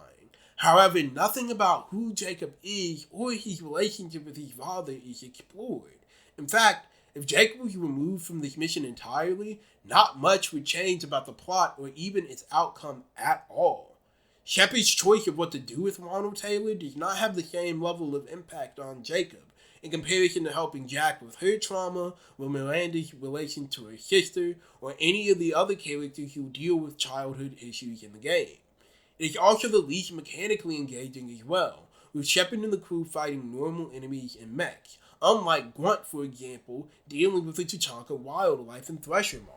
However, nothing about who Jacob is or his relationship with his father is explored. In fact, if Jacob was removed from this mission entirely, not much would change about the plot or even its outcome at all. Shepard's choice of what to do with Ronald Taylor does not have the same level of impact on Jacob in comparison to helping Jack with her trauma, or Miranda's relation to her sister, or any of the other characters who deal with childhood issues in the game. It is also the least mechanically engaging as well, with Shepard and the crew fighting normal enemies and mechs, unlike Grunt, for example, dealing with the T'Chaka wildlife and Thresher Maw.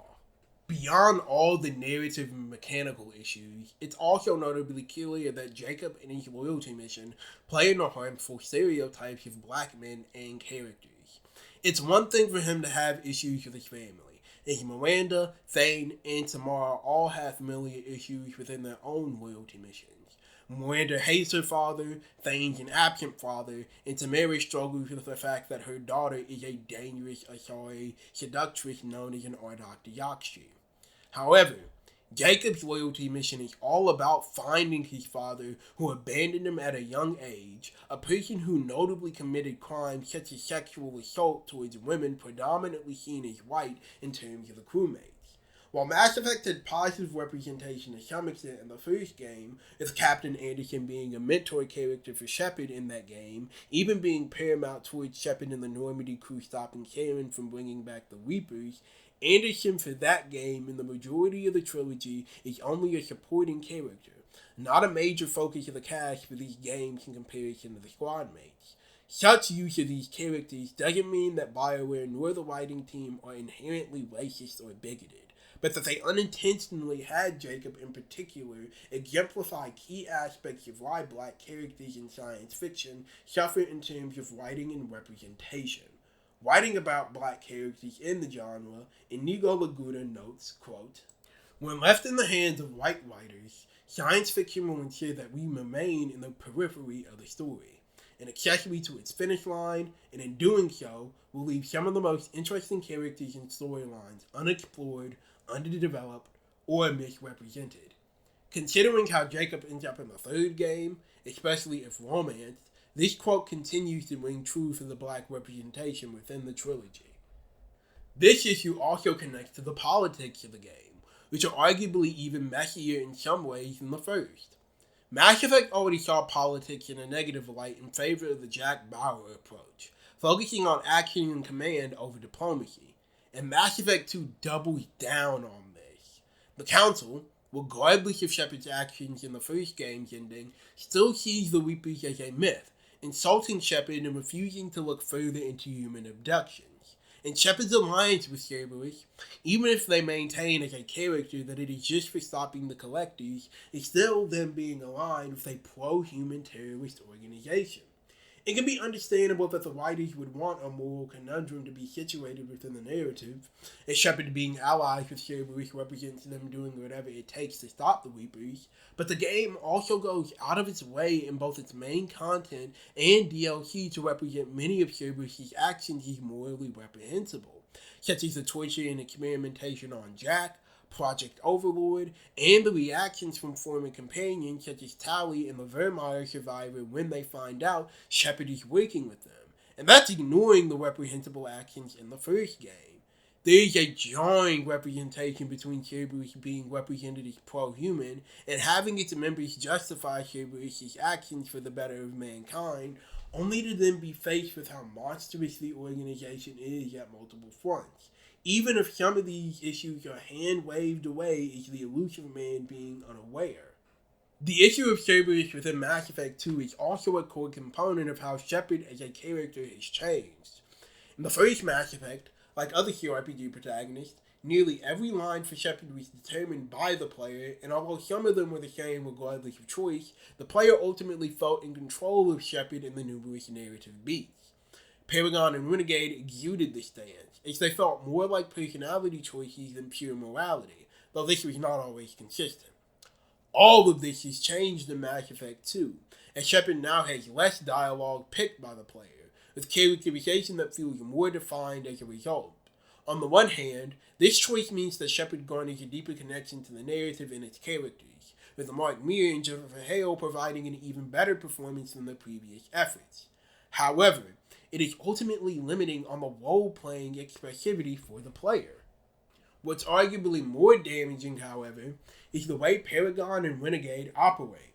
Beyond all the narrative and mechanical issues, it's also notably clear that Jacob and his loyalty mission play into harmful stereotypes of black men and characters. It's one thing for him to have issues with his family, as Miranda, Thane, and Samara all have familiar issues within their own loyalty missions. Miranda hates her father, Thane's an absent father, and Tamara struggles with the fact that her daughter is a dangerous Asari seductress known as an Ardok. However, Jacob's loyalty mission is all about finding his father, who abandoned him at a young age, a person who notably committed crimes such as sexual assault towards women predominantly seen as white in terms of the crewmates. While Mass Effect had positive representation to some extent in the first game, with Captain Anderson being a mentor character for Shepard in that game, even being paramount towards Shepard and the Normandy crew stopping Karen from bringing back the Reapers, Anderson for that game in the majority of the trilogy is only a supporting character, not a major focus of the cast for these games in comparison to the squad mates. Such use of these characters doesn't mean that Bioware nor the writing team are inherently racist or bigoted, but that they unintentionally had Jacob in particular exemplify key aspects of why black characters in science fiction suffer in terms of writing and representation. Writing about black characters in the genre, Inigo Laguna notes, quote, "When left in the hands of white writers, science fiction will ensure that we remain in the periphery of the story, an accessory to its finish line, and in doing so, will leave some of the most interesting characters and storylines unexplored, underdeveloped, or misrepresented." Considering how Jacob ends up in the third game, especially if romanced, this quote continues to ring true for the black representation within the trilogy. This issue also connects to the politics of the game, which are arguably even messier in some ways than the first. Mass Effect already saw politics in a negative light in favor of the Jack Bauer approach, focusing on action and command over diplomacy, and Mass Effect 2 doubles down on this. The Council, regardless of Shepard's actions in the first game's ending, still sees the Reapers as a myth, insulting Shepard and refusing to look further into human abductions. And Shepard's alliance with Cerberus, even if they maintain as a character that it is just for stopping the Collectors, is still them being aligned with a pro-human terrorist organization. It can be understandable that the writers would want a moral conundrum to be situated within the narrative, as Shepard being allies with Cerberus represents them doing whatever it takes to stop the Reapers, but the game also goes out of its way in both its main content and DLC to represent many of Cerberus' actions as morally reprehensible, such as the torture and experimentation on Jack, Project Overlord, and the reactions from former companions such as Tali and the Vermeer survivor when they find out Shepard is working with them. And that's ignoring the reprehensible actions in the first game. There is a jarring representation between Cerberus being represented as pro-human and having its members justify Cerberus' actions for the better of mankind, only to then be faced with how monstrous the organization is at multiple fronts. Even if some of these issues are hand-waved away as the elusive man being unaware. The issue of Cerberus within Mass Effect 2 is also a core component of how Shepard as a character has changed. In the first Mass Effect, like other CRPG protagonists, nearly every line for Shepard was determined by the player, and although some of them were the same regardless of choice, the player ultimately felt in control of Shepard and the numerous narrative beats. Paragon and Renegade exuded this stance, as they felt more like personality choices than pure morality, though this was not always consistent. All of this is changed in Mass Effect 2, as Shepard now has less dialogue picked by the player, with characterization that feels more defined as a result. On the one hand, this choice means that Shepard garners a deeper connection to the narrative and its characters, with Mark Mir and Jennifer Hale providing an even better performance than their previous efforts. However, it is ultimately limiting on the role-playing expressivity for the player. What's arguably more damaging, however, is the way Paragon and Renegade operate.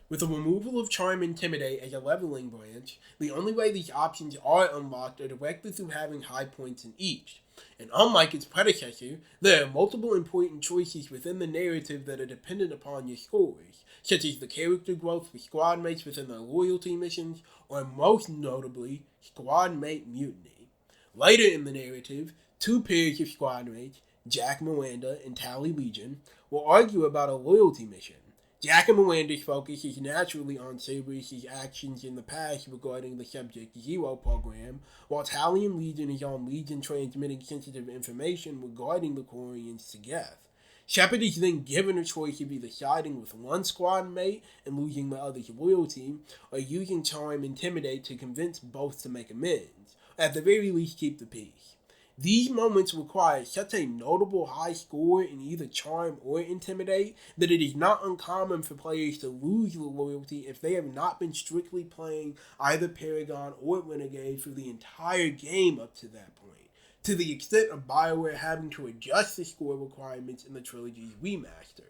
With the removal of Charm and Intimidate as a leveling branch, the only way these options are unlocked are directly through having high points in each. And unlike its predecessor, there are multiple important choices within the narrative that are dependent upon your scores, such as the character growth for squad mates within their loyalty missions, or most notably, squad mate mutiny. Later in the narrative, two pairs of squad mates, Jack Miranda and Tally Legion, will argue about a loyalty mission. Jack and Miranda's focus is naturally on Cerberus' actions in the past regarding the Subject Zero program, while Tally and Legion is on Legion transmitting sensitive information regarding the Quarians to Geth. Shepard is then given a choice of either siding with one squad mate and losing the other's loyalty, or using Charm Intimidate to convince both to make amends, or at the very least keep the peace. These moments require such a notable high score in either Charm or Intimidate that it is not uncommon for players to lose the loyalty if they have not been strictly playing either Paragon or Renegade for the entire game up to that point, to the extent of Bioware having to adjust the score requirements in the trilogy's remaster.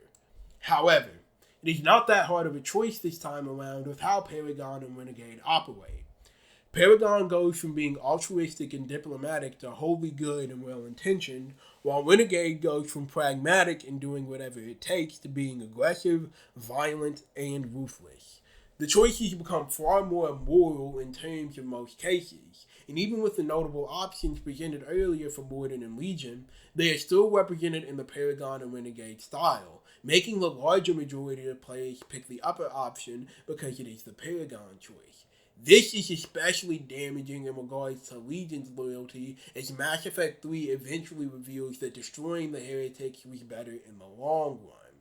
However, it is not that hard of a choice this time around with how Paragon and Renegade operate. Paragon goes from being altruistic and diplomatic to wholly good and well-intentioned, while Renegade goes from pragmatic and doing whatever it takes to being aggressive, violent, and ruthless. The choices become far more moral in terms of most cases, and even with the notable options presented earlier for Morden and Legion, they are still represented in the Paragon and Renegade style, making the larger majority of players pick the upper option because it is the Paragon choice. This is especially damaging in regards to Legion's loyalty, as Mass Effect 3 eventually reveals that destroying the heretics was better in the long run.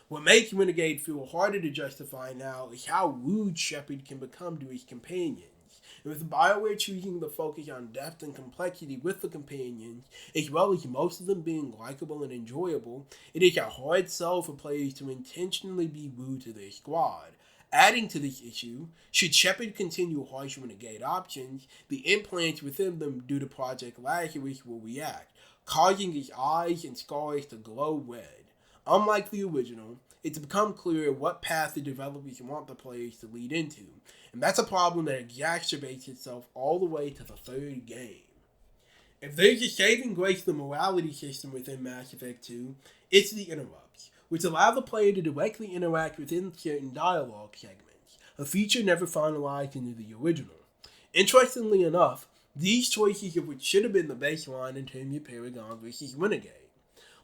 What makes Renegade feel harder to justify now is how rude Shepard can become to his companions. And with Bioware choosing to focus on depth and complexity with the companions, as well as most of them being likable and enjoyable, it is a hard sell for players to intentionally be rude to their squad. Adding to this issue, should Shepard continue harsh Renegade options, the implants within them due to Project Lazarus will react, causing his eyes and scars to glow red. Unlike the original, it's become clear what path the developers want the players to lead into, and that's a problem that exacerbates itself all the way to the third game. If there's a saving grace to the morality system within Mass Effect 2, it's the interrupts, which allow the player to directly interact within certain dialogue segments, a feature never finalized into the original. Interestingly enough, these choices are what should have been the baseline in terms of Paragon versus Renegade.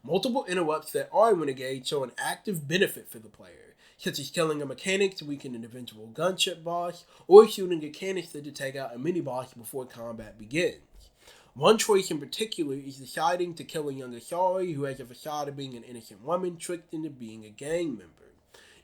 Multiple interrupts that are Renegade show an active benefit for the player, such as killing a mechanic to weaken an eventual gunship boss, or shooting a canister to take out a mini-boss before combat begins. One choice in particular is deciding to kill a young Asari who has a facade of being an innocent woman tricked into being a gang member.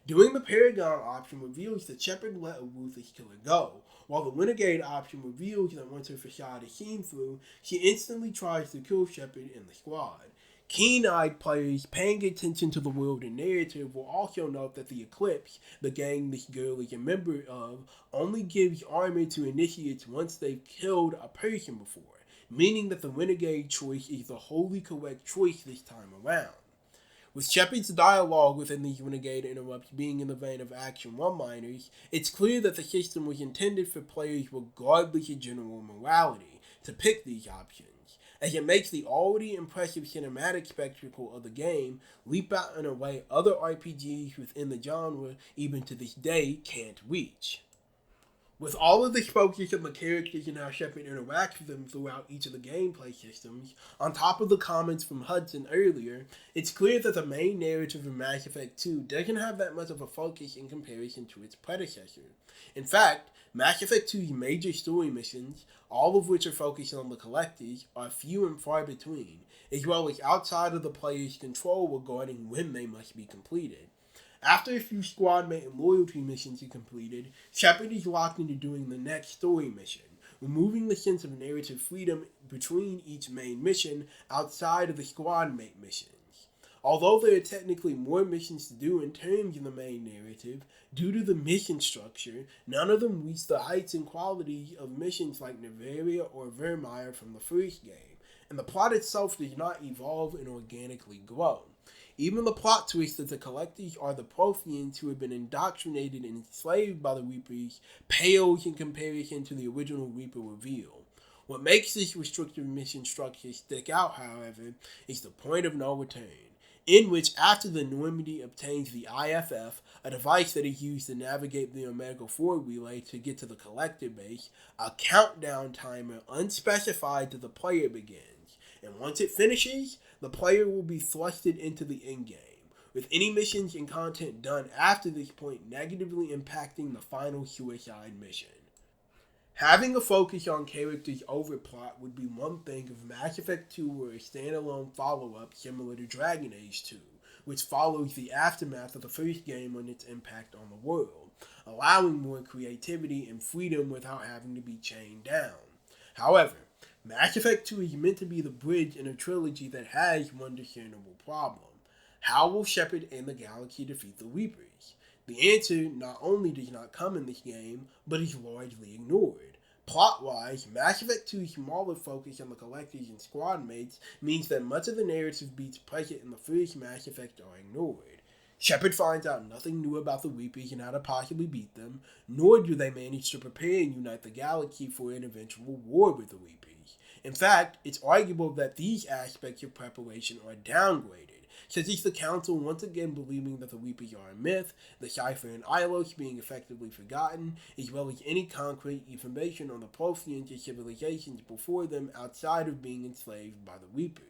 Doing the Paragon option reveals that Shepard let a ruthless killer go, while the Renegade option reveals that once her facade is seen through, she instantly tries to kill Shepard and the squad. Keen-eyed players paying attention to the world and narrative will also note that the Eclipse, the gang this girl is a member of, only gives armor to initiates once they've killed a person before, meaning that the Renegade choice is the wholly correct choice this time around. With Shepard's dialogue within these Renegade interrupts being in the vein of action one-liners, it's clear that the system was intended for players regardless of general morality to pick these options, as it makes the already impressive cinematic spectacle of the game leap out in a way other RPGs within the genre even to this day can't reach. With all of this focus on the characters and how Shepard interacts with them throughout each of the gameplay systems, on top of the comments from Hudson earlier, it's clear that the main narrative in Mass Effect 2 doesn't have that much of a focus in comparison to its predecessor. In fact, Mass Effect 2's major story missions, all of which are focused on the Collectors, are few and far between, as well as outside of the player's control regarding when they must be completed. After a few squad mate and loyalty missions are completed, Shepard is locked into doing the next story mission, removing the sense of narrative freedom between each main mission outside of the squad mate missions. Although there are technically more missions to do in terms of the main narrative, due to the mission structure, none of them reach the heights and quality of missions like Nevaria or Vermeer from the first game, and the plot itself does not evolve and organically grow. Even the plot twist that the Collectors are the Protheans who have been indoctrinated and enslaved by the Reapers pales in comparison to the original Reaper reveal. What makes this restrictive mission structure stick out, however, is the point of no return, in which after the Normandy obtains the IFF, a device that is used to navigate the Omega-4 relay to get to the Collector base, a countdown timer unspecified to the player begins, and once it finishes, the player will be thrusted into the endgame, with any missions and content done after this point negatively impacting the final suicide mission. Having a focus on characters over plot would be one thing if Mass Effect 2 were a standalone follow-up similar to Dragon Age 2, which follows the aftermath of the first game and its impact on the world, allowing more creativity and freedom without having to be chained down. However, Mass Effect 2 is meant to be the bridge in a trilogy that has one discernible problem. How will Shepard and the Galaxy defeat the Reapers? The answer not only does not come in this game, but is largely ignored. Plot-wise, Mass Effect 2's smaller focus on the Collectors and squad mates means that much of the narrative beats present in the first Mass Effect are ignored. Shepard finds out nothing new about the Reapers and how to possibly beat them, nor do they manage to prepare and unite the Galaxy for an eventual war with the Reapers. In fact, it's arguable that these aspects of preparation are downgraded, such as the Council once again believing that the Reapers are a myth, the Cypher and Ilos being effectively forgotten, as well as any concrete information on the Protheans and civilizations before them outside of being enslaved by the Reapers.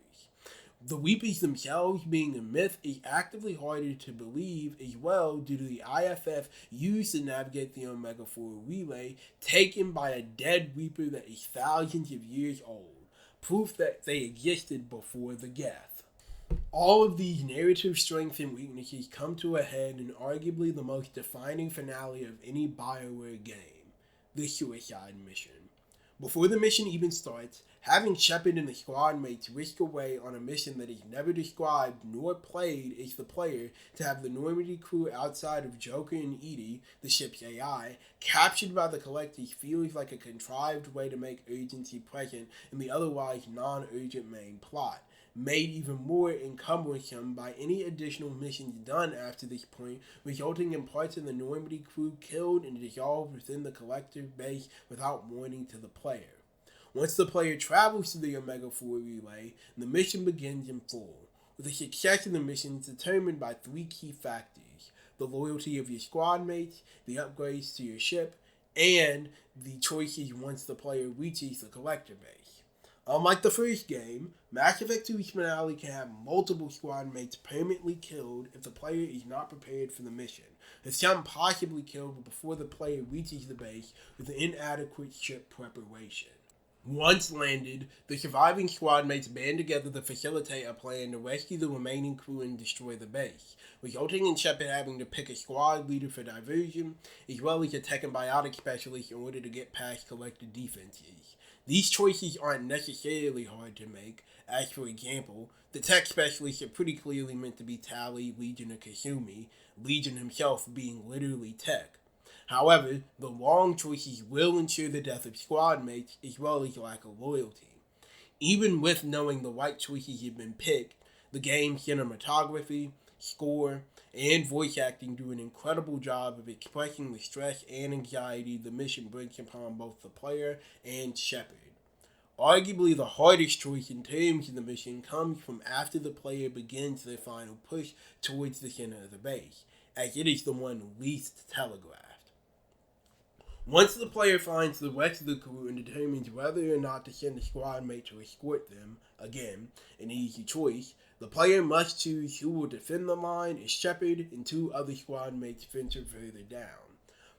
The Reapers themselves being a myth is actively harder to believe as well due to the IFF used to navigate the Omega-4 relay taken by a dead Reaper that is thousands of years old, proof that they existed before the Geth. All of these narrative strengths and weaknesses come to a head in arguably the most defining finale of any Bioware game, the suicide mission. Before the mission even starts, having Shepard and the squad mates risk away on a mission that is never described nor played as the player to have the Normandy crew outside of Joker and Edie, the ship's AI, captured by the Collectors feels like a contrived way to make urgency present in the otherwise non-urgent main plot, made even more encumbersome by any additional missions done after this point, resulting in parts of the Normandy crew killed and dissolved within the collective base without warning to the player. Once the player travels to the Omega-4 relay, the mission begins in full, with the success of the mission determined by three key factors: the loyalty of your squad mates, the upgrades to your ship, and the choices once the player reaches the collector base. Unlike the first game, Mass Effect 2's finale can have multiple squad mates permanently killed if the player is not prepared for the mission, with some possibly killed before the player reaches the base with inadequate ship preparation. Once landed, the surviving squad mates band together to facilitate a plan to rescue the remaining crew and destroy the base, resulting in Shepard having to pick a squad leader for diversion, as well as a tech and biotic specialist in order to get past collected defenses. These choices aren't necessarily hard to make, as for example, the tech specialists are pretty clearly meant to be Tali, Legion, or Kasumi, Legion himself being literally tech. However, the wrong choices will ensure the death of squad mates as well as lack of loyalty. Even with knowing the right choices have been picked, the game's cinematography, score, and voice acting do an incredible job of expressing the stress and anxiety the mission brings upon both the player and Shepard. Arguably the hardest choice in terms of the mission comes from after the player begins their final push towards the center of the base, as it is the one least telegraphed. Once the player finds the rest of the crew and determines whether or not to send a squad mate to escort them, again, an easy choice, the player must choose who will defend the line as Shepard and two other squad mates venture further down.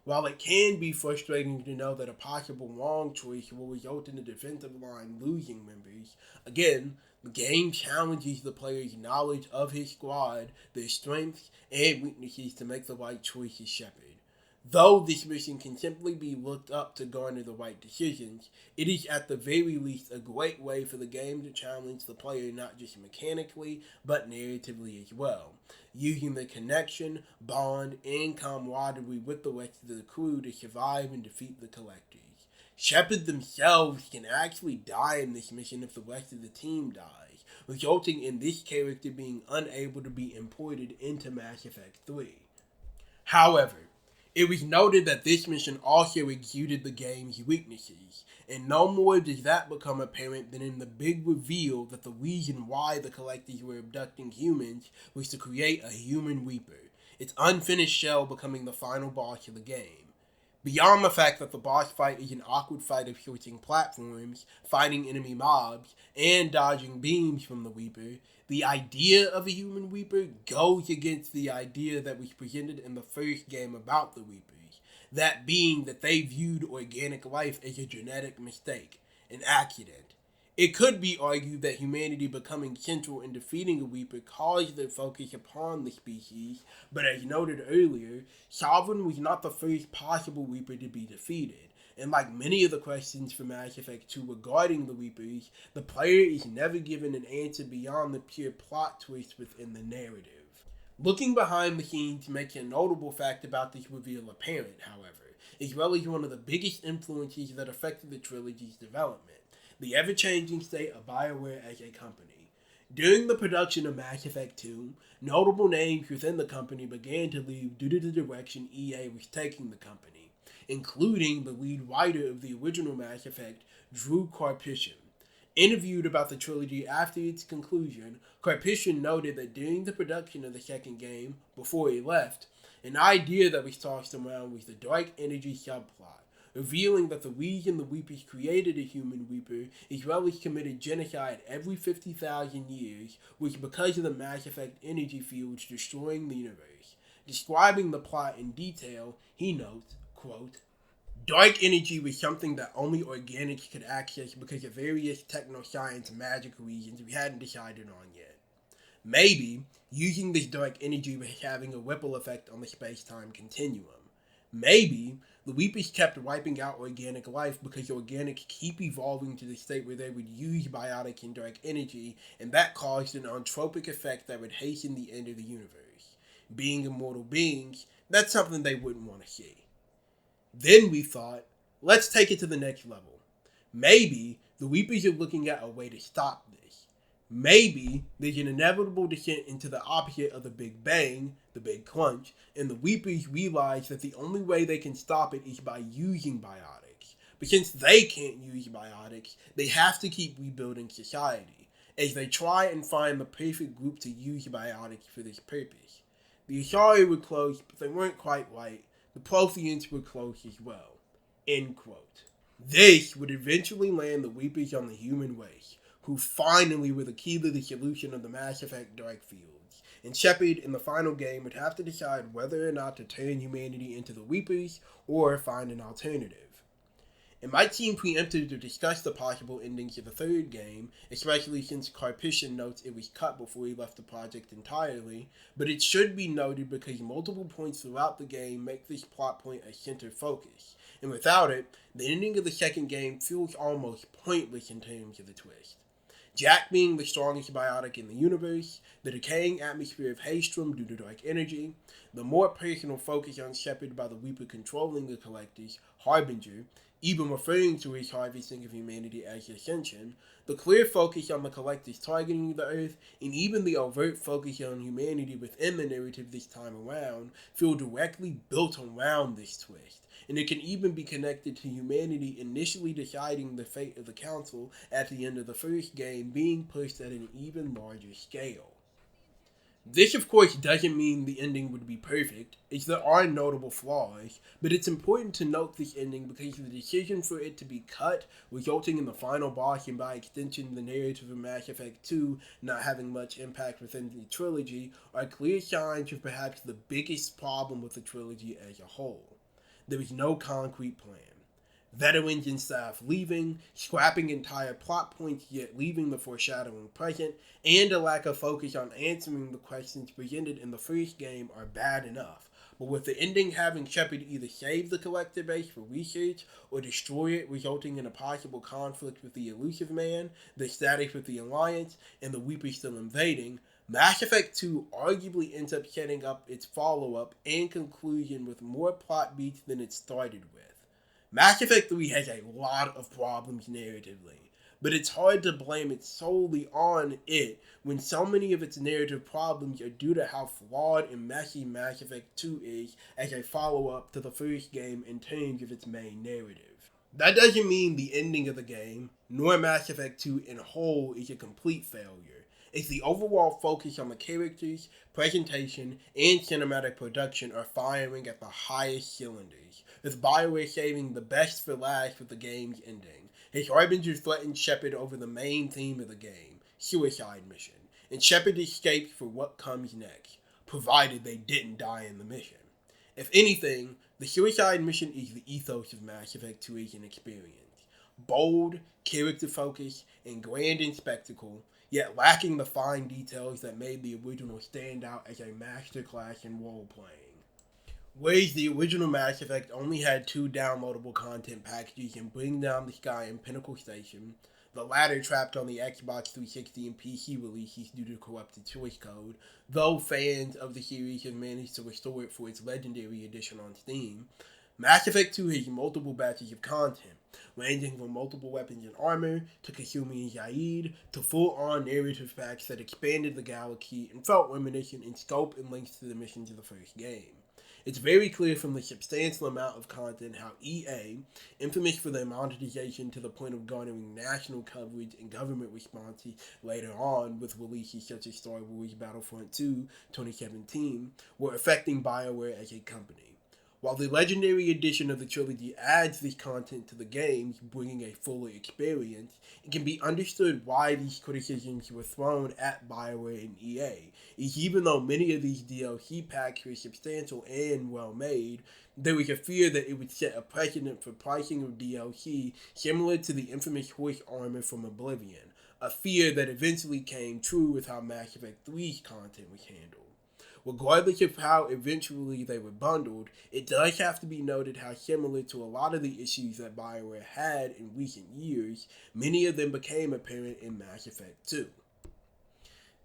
While it can be frustrating to know that a possible wrong choice will result in the defensive line losing members, again, the game challenges the player's knowledge of his squad, their strengths, and weaknesses to make the right choice as Shepard. Though this mission can simply be looked up to garner the right decisions, it is at the very least a great way for the game to challenge the player not just mechanically, but narratively as well, using the connection, bond, and camaraderie with the rest of the crew to survive and defeat the collectors. Shepard themselves can actually die in this mission if the rest of the team dies, resulting in this character being unable to be imported into Mass Effect 3. However, it was noted that this mission also exuded the game's weaknesses, and no more does that become apparent than in the big reveal that the reason why the collectors were abducting humans was to create a human Reaper, its unfinished shell becoming the final boss of the game. Beyond the fact that the boss fight is an awkward fight of switching platforms, fighting enemy mobs, and dodging beams from the Reaper, the idea of a human Reaper goes against the idea that was presented in the first game about the Reapers, that being that they viewed organic life as a genetic mistake, an accident. It could be argued that humanity becoming central in defeating a Reaper caused their focus upon the species, but as noted earlier, Sovereign was not the first possible Reaper to be defeated, and like many of the questions for Mass Effect 2 regarding the Reapers, the player is never given an answer beyond the pure plot twist within the narrative. Looking behind the scenes makes a notable fact about this reveal apparent, however, as well as one of the biggest influences that affected the trilogy's development: the ever-changing state of Bioware as a company. During the production of Mass Effect 2, notable names within the company began to leave due to the direction EA was taking the company, including the lead writer of the original Mass Effect, Drew Karpyshyn. Interviewed about the trilogy after its conclusion, Karpyshyn noted that during the production of the second game, before he left, an idea that was tossed around was the dark energy subplot, revealing that the reason the Reapers created a human Reaper as well as committed genocide every 50,000 years was because of the Mass Effect energy fields destroying the universe. Describing the plot in detail, he notes, quote, "Dark energy was something that only organics could access because of various technoscience magic reasons we hadn't decided on yet. Maybe using this dark energy was having a ripple effect on the space-time continuum. Maybe the Reapers kept wiping out organic life because organics keep evolving to the state where they would use biotic and dark energy, and that caused an entropic effect that would hasten the end of the universe. Being immortal beings, that's something they wouldn't want to see. Then we thought, let's take it to the next level. Maybe the Reapers are looking at a way to stop this. Maybe there's an inevitable descent into the opposite of the Big Bang, the Big Crunch, and the Reapers realize that the only way they can stop it is by using biotics. But since they can't use biotics, they have to keep rebuilding society, as they try and find the perfect group to use biotics for this purpose. The Asari were close, but they weren't quite right. The Protheans were close as well." End quote. This would eventually land the Reapers on the human race, who finally were the key to the solution of the Mass Effect dark fields, and Shepard in the final game would have to decide whether or not to turn humanity into the Reapers or find an alternative. It might seem preemptive to discuss the possible endings of the third game, especially since Karpyshyn notes it was cut before he left the project entirely, but it should be noted because multiple points throughout the game make this plot point a center focus, and without it, the ending of the second game feels almost pointless in terms of the twist. Jack being the strongest biotic in the universe, the decaying atmosphere of Haestrom due to dark energy, the more personal focus on Shepard by the Reaper controlling the Collectors, Harbinger, even referring to his harvesting of humanity as Ascension, the clear focus on the Collectors targeting the Earth, and even the overt focus on humanity within the narrative this time around, feel directly built around this twist, and it can even be connected to humanity initially deciding the fate of the Council at the end of the first game being pushed at an even larger scale. This, of course, doesn't mean the ending would be perfect, as there are notable flaws, but it's important to note this ending because the decision for it to be cut, resulting in the final boss and by extension the narrative of Mass Effect 2 not having much impact within the trilogy, are clear signs of perhaps the biggest problem with the trilogy as a whole. There is no concrete plan. Veterans and staff leaving, scrapping entire plot points yet leaving the foreshadowing present, and a lack of focus on answering the questions presented in the first game are bad enough. but with the ending having Shepard either save the collector base for research or destroy it, resulting in a possible conflict with the Elusive Man, the status with the Alliance, and the Reaper still invading, Mass Effect 2 arguably ends up setting up its follow-up and conclusion with more plot beats than it started with. Mass Effect 3 has a lot of problems narratively, but it's hard to blame it solely on it when so many of its narrative problems are due to how flawed and messy Mass Effect 2 is as a follow-up to the first game in terms of its main narrative. That doesn't mean the ending of the game, nor Mass Effect 2 in whole, is a complete failure. It's the overall focus on the characters, presentation, and cinematic production are firing at the highest cylinders, with Bioware saving the best for last with the game's ending. His Harbinger threatens Shepard over the main theme of the game, suicide mission, and Shepard escapes for what comes next, provided they didn't die in the mission. If anything, the suicide mission is the ethos of Mass Effect 2 as an experience. Bold, character-focused, and grand in spectacle, yet lacking the fine details that made the original stand out as a masterclass in role-playing. Whereas the original Mass Effect only had 2 downloadable content packages in Bring Down the Sky and Pinnacle Station, the latter trapped on the Xbox 360 and PC releases due to corrupted source code, though fans of the series have managed to restore it for its Legendary Edition on Steam. Mass Effect 2 has multiple batches of content, ranging from multiple weapons and armor, to Kasumi and Cited, to full-on narrative packs that expanded the galaxy and felt reminiscent in scope and links to the missions of the first game. It's very clear from the substantial amount of content how EA, infamous for their monetization to the point of garnering national coverage and government responses later on with releases such as Star Wars Battlefront 2 2017, were affecting Bioware as a company. While the Legendary Edition of the trilogy adds this content to the games, bringing a fuller experience, it can be understood why these criticisms were thrown at Bioware and EA, is even though many of these DLC packs were substantial and well made, there was a fear that it would set a precedent for pricing of DLC similar to the infamous horse armor from Oblivion, a fear that eventually came true with how Mass Effect 3's content was handled. Regardless of how eventually they were bundled, it does have to be noted how similar to a lot of the issues that Bioware had in recent years, many of them became apparent in Mass Effect 2.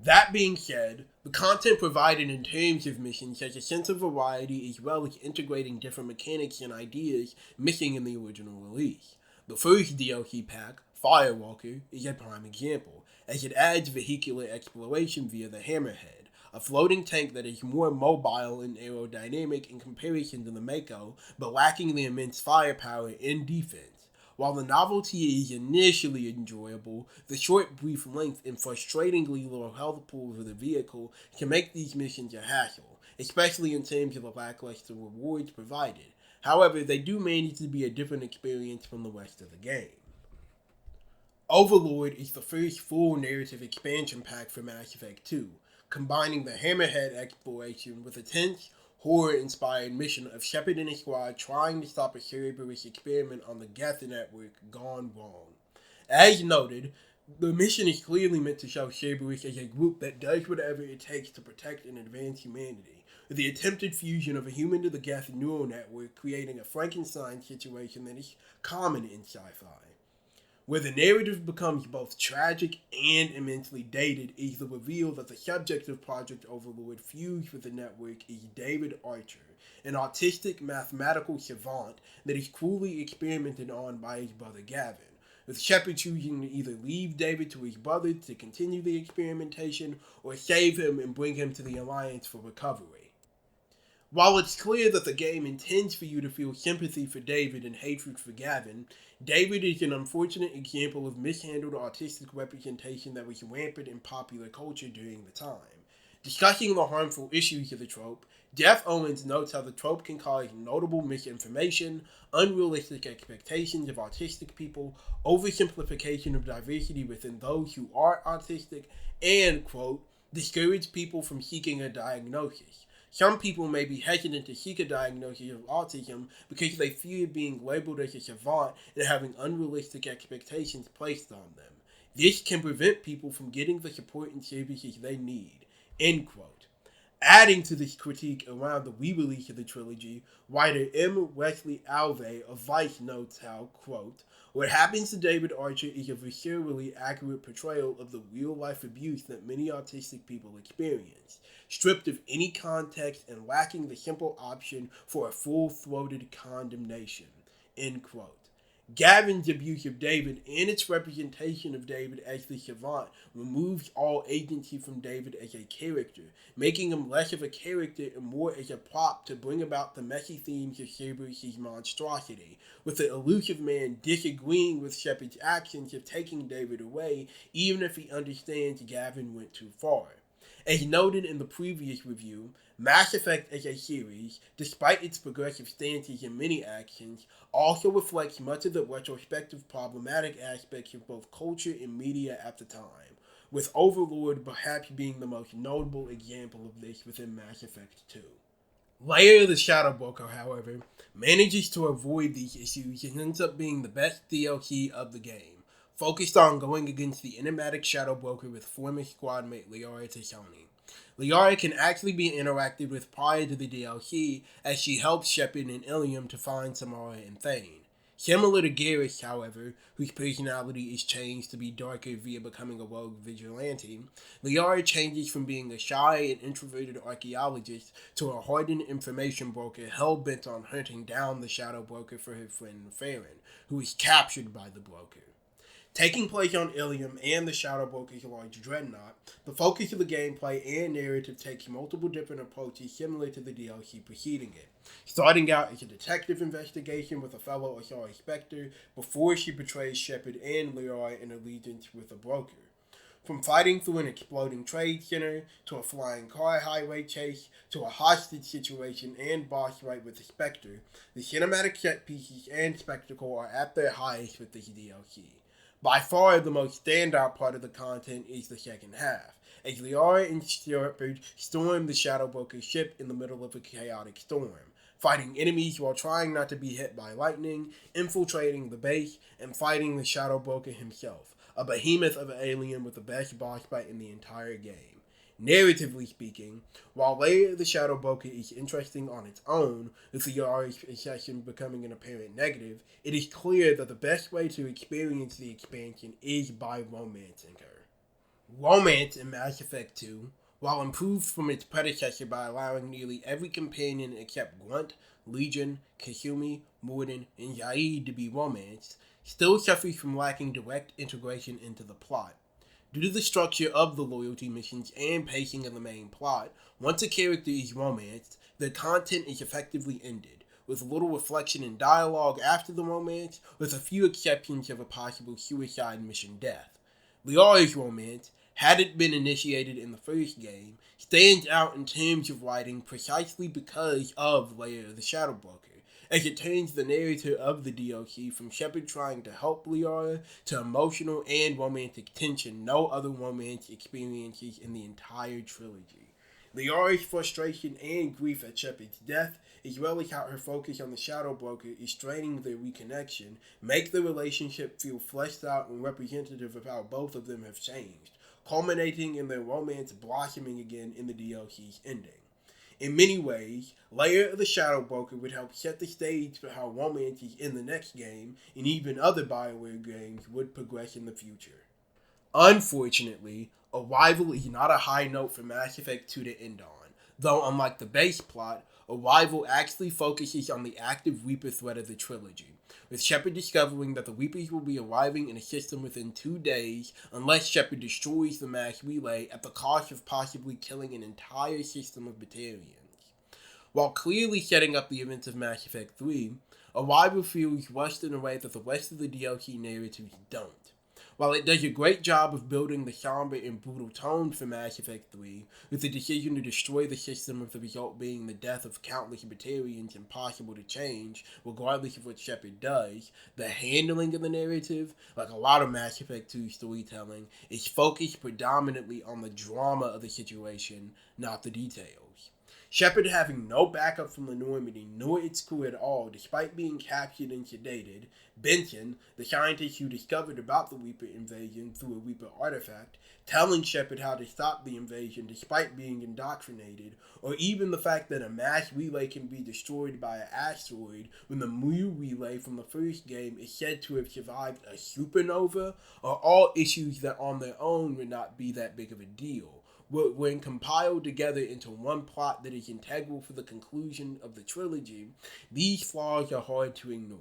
That being said, the content provided in terms of missions has a sense of variety as well as integrating different mechanics and ideas missing in the original release. The first DLC pack, Firewalker, is a prime example, as it adds vehicular exploration via the Hammerhead, a floating tank that is more mobile and aerodynamic in comparison to the Mako, but lacking the immense firepower and defense. While the novelty is initially enjoyable, the short, brief length and frustratingly low health pool of the vehicle can make these missions a hassle, especially in terms of the lackluster rewards provided. However, they do manage to be a different experience from the rest of the game. Overlord is the first full narrative expansion pack for Mass Effect 2, combining the Hammerhead exploration with a tense, horror-inspired mission of Shepard and his squad trying to stop a Cerberus experiment on the Geth network gone wrong. As noted, the mission is clearly meant to show Cerberus as a group that does whatever it takes to protect and advance humanity, with the attempted fusion of a human to the Geth neural network creating a Frankenstein situation that is common in sci-fi. Where the narrative becomes both tragic and immensely dated is the reveal that the subject of Project Overlord fused with the network is David Archer, an autistic mathematical savant that is cruelly experimented on by his brother Gavin, with Shepard choosing to either leave David to his brother to continue the experimentation or save him and bring him to the Alliance for recovery. While it's clear that the game intends for you to feel sympathy for David and hatred for Gavin, David is an unfortunate example of mishandled autistic representation that was rampant in popular culture during the time. Discussing the harmful issues of the trope, Jeff Owens notes how the trope can cause notable misinformation, unrealistic expectations of autistic people, oversimplification of diversity within those who are autistic, and, quote, discourage people from seeking a diagnosis. Some people may be hesitant to seek a diagnosis of autism because they fear being labeled as a savant and having unrealistic expectations placed on them. This can prevent people from getting the support and services they need. End quote. Adding to this critique around the re-release of the trilogy, writer M. Wesley Alvey of Vice notes how, quote, "What happens to David Archer is a viscerally accurate portrayal of the real-life abuse that many autistic people experience, stripped of any context and lacking the simple option for a full-throated condemnation," end quote. Gavin's abuse of David and its representation of David as the savant removes all agency from David as a character, making him less of a character and more as a prop to bring about the messy themes of Cerberus' monstrosity, with the elusive man disagreeing with Shepard's actions of taking David away, even if he understands Gavin went too far. As noted in the previous review, Mass Effect as a series, despite its progressive stances and many actions, also reflects much of the retrospective problematic aspects of both culture and media at the time, with Overlord perhaps being the most notable example of this within Mass Effect 2. Leia the Shadow Broker, however, manages to avoid these issues and ends up being the best DLC of the game, focused on going against the enigmatic Shadow Broker with former squadmate Liara T'Soni. Liara can actually be interacted with prior to the DLC, as she helps Shepard and Ilium to find Samara and Thane. Similar to Garrus, however, whose personality is changed to be darker via becoming a rogue vigilante, Liara changes from being a shy and introverted archaeologist to a hardened information broker hell-bent on hunting down the Shadow Broker for her friend Farron, who is captured by the broker. Taking place on Ilium and the Shadow Broker's large dreadnought, the focus of the gameplay and narrative takes multiple different approaches similar to the DLC preceding it, starting out as a detective investigation with a fellow Asari Spectre before she betrays Shepard and Liara in allegiance with a broker. From fighting through an exploding trade center, to a flying car highway chase, to a hostage situation and boss fight with the Spectre, the cinematic set pieces and spectacle are at their highest with this DLC. By far, the most standout part of the content is the second half, as Liara and Shepard storm the Shadow Broker's ship in the middle of a chaotic storm, fighting enemies while trying not to be hit by lightning, infiltrating the base, and fighting the Shadow Broker himself, a behemoth of an alien with the best boss fight in the entire game. Narratively speaking, while Leia the Shadow Broker is interesting on its own, with Liara's obsession becoming an apparent negative, it is clear that the best way to experience the expansion is by romancing her. Romance in Mass Effect 2, while improved from its predecessor by allowing nearly every companion except Grunt, Legion, Kasumi, Morden, and Zaid to be romanced, still suffers from lacking direct integration into the plot. Due to the structure of the loyalty missions and pacing of the main plot, once a character is romanced, their content is effectively ended, with little reflection in dialogue after the romance, with a few exceptions of a possible suicide mission death. Liara's romance, had it been initiated in the first game, stands out in terms of writing precisely because of Leia the Shadow Broker, as it turns the narrative of the DLC from Shepard trying to help Liara to emotional and romantic tension no other romance experiences in the entire trilogy. Liara's frustration and grief at Shepard's death, as well as how her focus on the Shadow Broker is straining their reconnection, make the relationship feel fleshed out and representative of how both of them have changed, culminating in their romance blossoming again in the DLC's ending. In many ways, Leia the Shadow Broker would help set the stage for how romances in the next game, and even other Bioware games, would progress in the future. Unfortunately, Arrival is not a high note for Mass Effect 2 to end on, though unlike the base plot, Arrival actually focuses on the active Reaper threat of the trilogy, with Shepard discovering that the Reapers will be arriving in a system within 2 days unless Shepard destroys the mass relay at the cost of possibly killing an entire system of Batarians. While clearly setting up the events of Mass Effect 3, Arrival feels rushed in a way that the rest of the DLC narratives don't. While it does a great job of building the somber and brutal tone for Mass Effect 3, with the decision to destroy the system with the result being the death of countless Batarians impossible to change, regardless of what Shepard does, the handling of the narrative, like a lot of Mass Effect 2 storytelling, is focused predominantly on the drama of the situation, not the details. Shepard having no backup from the Normandy nor its crew at all, despite being captured and sedated, Benson, the scientist who discovered about the Reaper invasion through a Reaper artifact, telling Shepard how to stop the invasion despite being indoctrinated, or even the fact that a mass relay can be destroyed by an asteroid when the Mu relay from the first game is said to have survived a supernova, are all issues that on their own would not be that big of a deal. When compiled together into one plot that is integral for the conclusion of the trilogy, these flaws are hard to ignore.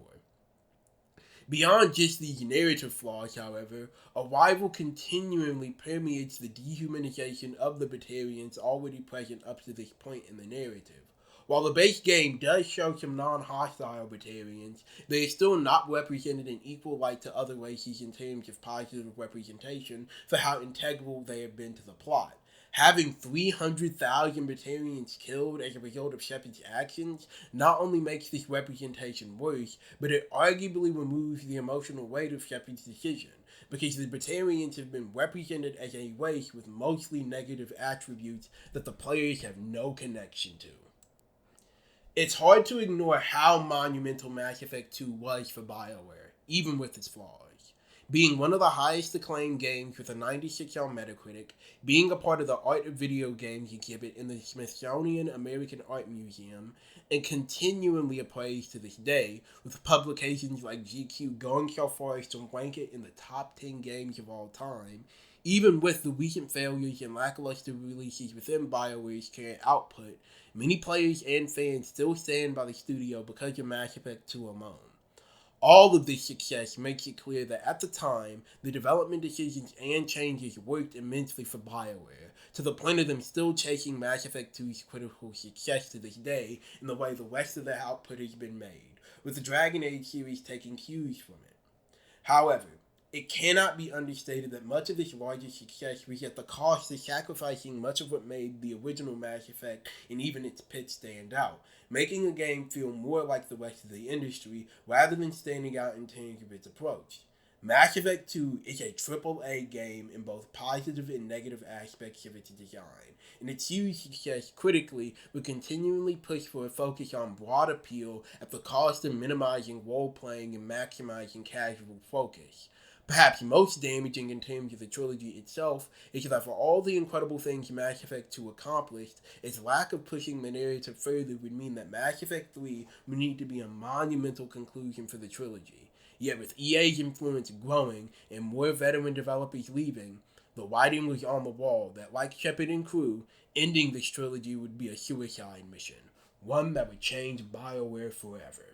Beyond just these narrative flaws, however, Arrival continually permeates the dehumanization of the Batarians already present up to this point in the narrative. While the base game does show some non-hostile Batarians, they are still not represented in equal light to other races in terms of positive representation for how integral they have been to the plot. Having 300,000 Batarians killed as a result of Shepard's actions not only makes this representation worse, but it arguably removes the emotional weight of Shepard's decision, because the Batarians have been represented as a race with mostly negative attributes that the players have no connection to. It's hard to ignore how monumental Mass Effect 2 was for Bioware, even with its flaws. Being one of the highest acclaimed games with a 96 on Metacritic, being a part of the Art of Video Games exhibit in the Smithsonian American Art Museum, and continually appraised to this day, with publications like GQ going so far as to rank it in the top 10 games of all time, even with the recent failures and lackluster releases within BioWare's current output, many players and fans still stand by the studio because of Mass Effect 2 alone. All of this success makes it clear that at the time, the development decisions and changes worked immensely for BioWare, to the point of them still chasing Mass Effect 2's critical success to this day in the way the rest of the output has been made, with the Dragon Age series taking cues from it. However, it cannot be understated that much of this larger success was at the cost of sacrificing much of what made the original Mass Effect and even its pitch stand out, making a game feel more like the rest of the industry rather than standing out in terms of its approach. Mass Effect 2 is a AAA game in both positive and negative aspects of its design, and its huge success critically would continually push for a focus on broad appeal at the cost of minimizing role-playing and maximizing casual focus. Perhaps most damaging in terms of the trilogy itself is that for all the incredible things Mass Effect 2 accomplished, its lack of pushing the narrative further would mean that Mass Effect 3 would need to be a monumental conclusion for the trilogy. Yet with EA's influence growing and more veteran developers leaving, the writing was on the wall that, like Shepard and crew, ending this trilogy would be a suicide mission, one that would change BioWare forever.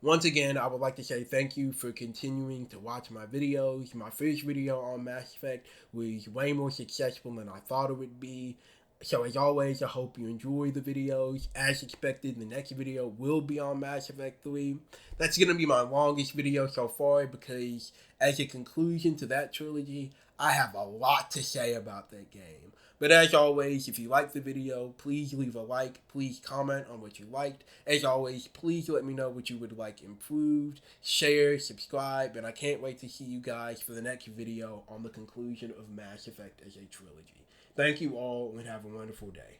Once again, I would like to say thank you for continuing to watch my videos. My first video on Mass Effect was way more successful than I thought it would be. So as always, I hope you enjoy the videos. As expected, the next video will be on Mass Effect 3. That's going to be my longest video so far because as a conclusion to that trilogy, I have a lot to say about that game. But as always, if you liked the video, please leave a like, please comment on what you liked. As always, please let me know what you would like improved, share, subscribe, and I can't wait to see you guys for the next video on the conclusion of Mass Effect as a trilogy. Thank you all, and have a wonderful day.